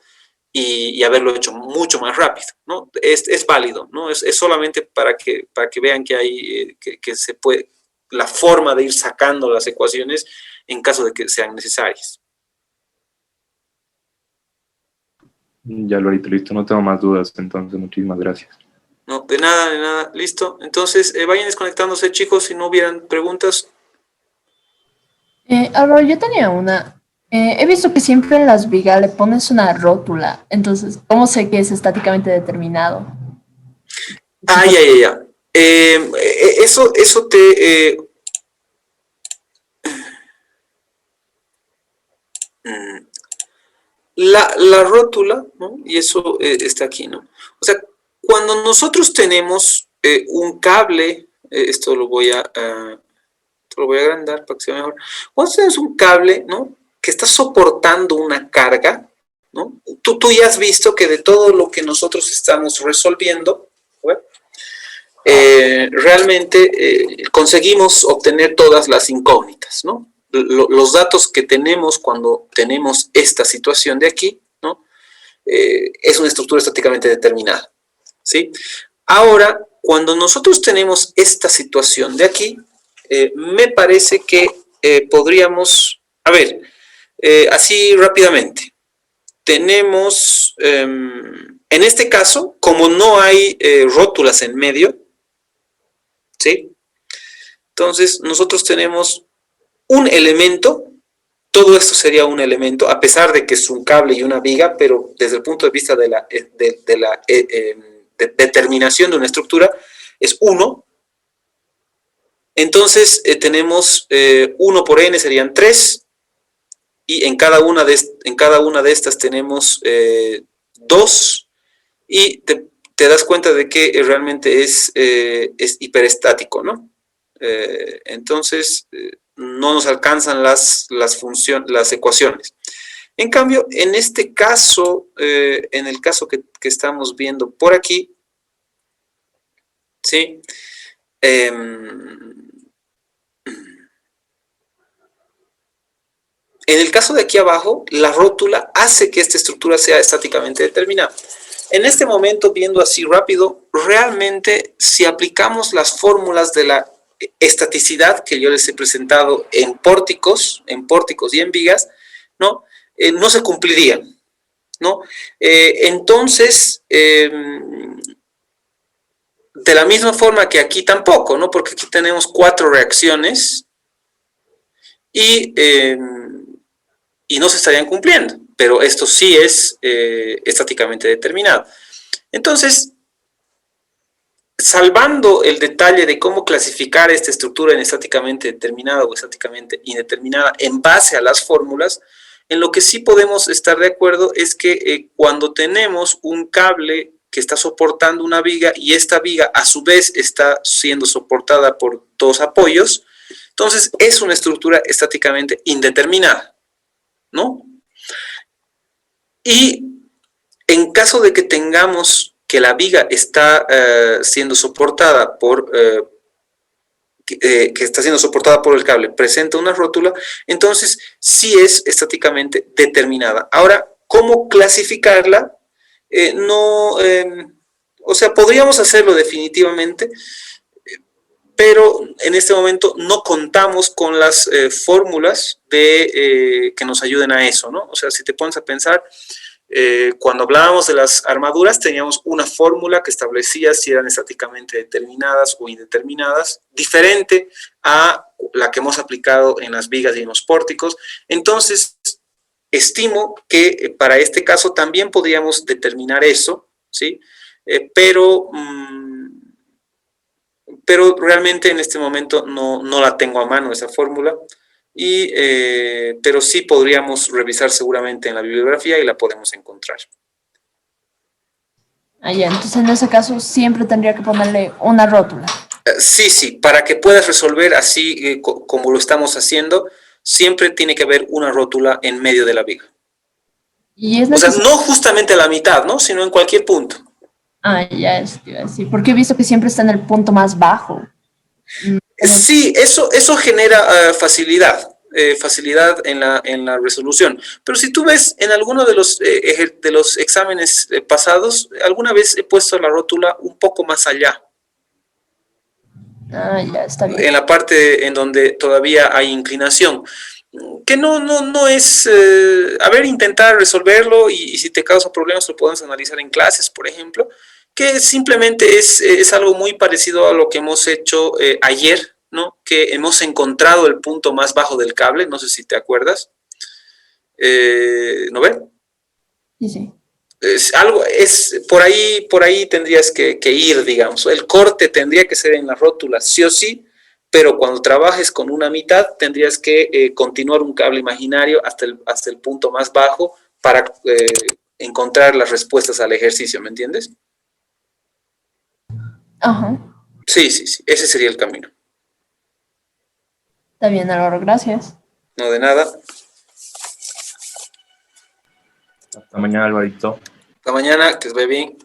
y haberlo hecho mucho más rápido, ¿no? Es válido, ¿no? Es solamente para que vean que hay, que se puede, la forma de ir sacando las ecuaciones en caso de que sean necesarias. Ya, Alvarito, listo, no tengo más dudas, entonces muchísimas gracias. No, de nada, listo. Entonces, vayan desconectándose, chicos, si no hubieran preguntas. Álvaro, yo tenía una. He visto que siempre en las vigas le pones una rótula, entonces, ¿cómo sé que es estáticamente determinado? Ya. Eso te... la rótula, ¿no? Y eso está aquí, ¿no? O sea, cuando nosotros tenemos un cable, esto lo voy a agrandar para que sea mejor. Cuando tenemos un cable, ¿no?, que está soportando una carga, ¿no? Tú ya has visto que de todo lo que nosotros estamos resolviendo, ¿bueno?, realmente conseguimos obtener todas las incógnitas, ¿no? Los datos que tenemos cuando tenemos esta situación de aquí, ¿no?, es una estructura estáticamente determinada, ¿sí? Ahora, cuando nosotros tenemos esta situación de aquí, me parece que podríamos, a ver, así rápidamente, tenemos, en este caso, como no hay rótulas en medio, ¿sí? Entonces, nosotros tenemos un elemento, todo esto sería un elemento, a pesar de que es un cable y una viga, pero desde el punto de vista de la determinación de una estructura, es 1. Entonces, tenemos 1 por n serían 3, y en cada una de estas tenemos 2, y te das cuenta de que realmente es hiperestático, ¿no? Entonces, no nos alcanzan las ecuaciones. En cambio, en este caso, en el caso que estamos viendo por aquí, ¿sí? En el caso de aquí abajo, la rótula hace que esta estructura sea estáticamente determinada. En este momento, viendo así rápido, realmente si aplicamos las fórmulas de la estaticidad que yo les he presentado en pórticos y en vigas, ¿no?, no se cumplirían, ¿no? Entonces, de la misma forma que aquí tampoco, ¿no? Porque aquí tenemos 4 reacciones y no se estarían cumpliendo, pero esto sí es estáticamente determinado. Entonces, salvando el detalle de cómo clasificar esta estructura en estáticamente determinada o estáticamente indeterminada en base a las fórmulas, en lo que sí podemos estar de acuerdo es que cuando tenemos un cable que está soportando una viga y esta viga a su vez está siendo soportada por 2 apoyos, entonces es una estructura estáticamente indeterminada, ¿no? Y en caso de que tengamos que la viga está siendo soportada por que está siendo soportada por el cable, presenta una rótula, entonces sí es estáticamente determinada. Ahora, ¿cómo clasificarla? O sea, podríamos hacerlo definitivamente, pero en este momento no contamos con las fórmulas que nos ayuden a eso, ¿no? O sea, si te pones a pensar, cuando hablábamos de las armaduras teníamos una fórmula que establecía si eran estáticamente determinadas o indeterminadas, diferente a la que hemos aplicado en las vigas y en los pórticos. Entonces, estimo que para este caso también podríamos determinar eso, ¿sí? Pero realmente en este momento no la tengo a mano esa fórmula. Pero sí podríamos revisar seguramente en la bibliografía y la podemos encontrar. Ah, ya, entonces en ese caso siempre tendría que ponerle una rótula. Sí, para que puedas resolver así como lo estamos haciendo, siempre tiene que haber una rótula en medio de la viga. Y es o sea, no justamente a la mitad, ¿no? Sino en cualquier punto. Ah, ya, eso te iba a decir, porque he visto que siempre está en el punto más bajo. Sí, eso genera facilidad en la resolución. Pero si tú ves en alguno de los exámenes pasados, alguna vez he puesto la rótula un poco más allá. Ah, ya, está bien. En la parte en donde todavía hay inclinación. Que no es... a ver, intentar resolverlo y si te causa problemas lo podemos analizar en clases, por ejemplo, que simplemente es algo muy parecido a lo que hemos hecho ayer, ¿no? Que hemos encontrado el punto más bajo del cable, no sé si te acuerdas. ¿No ven? Sí. Por ahí tendrías que ir, digamos. El corte tendría que ser en la rótula, sí o sí, pero cuando trabajes con una mitad tendrías que continuar un cable imaginario hasta el punto más bajo para encontrar las respuestas al ejercicio, ¿me entiendes? Ajá. Sí, ese sería el camino. Está bien, Álvaro, gracias. No, de nada. Hasta mañana, Alvarito. Hasta mañana, que os vaya bien.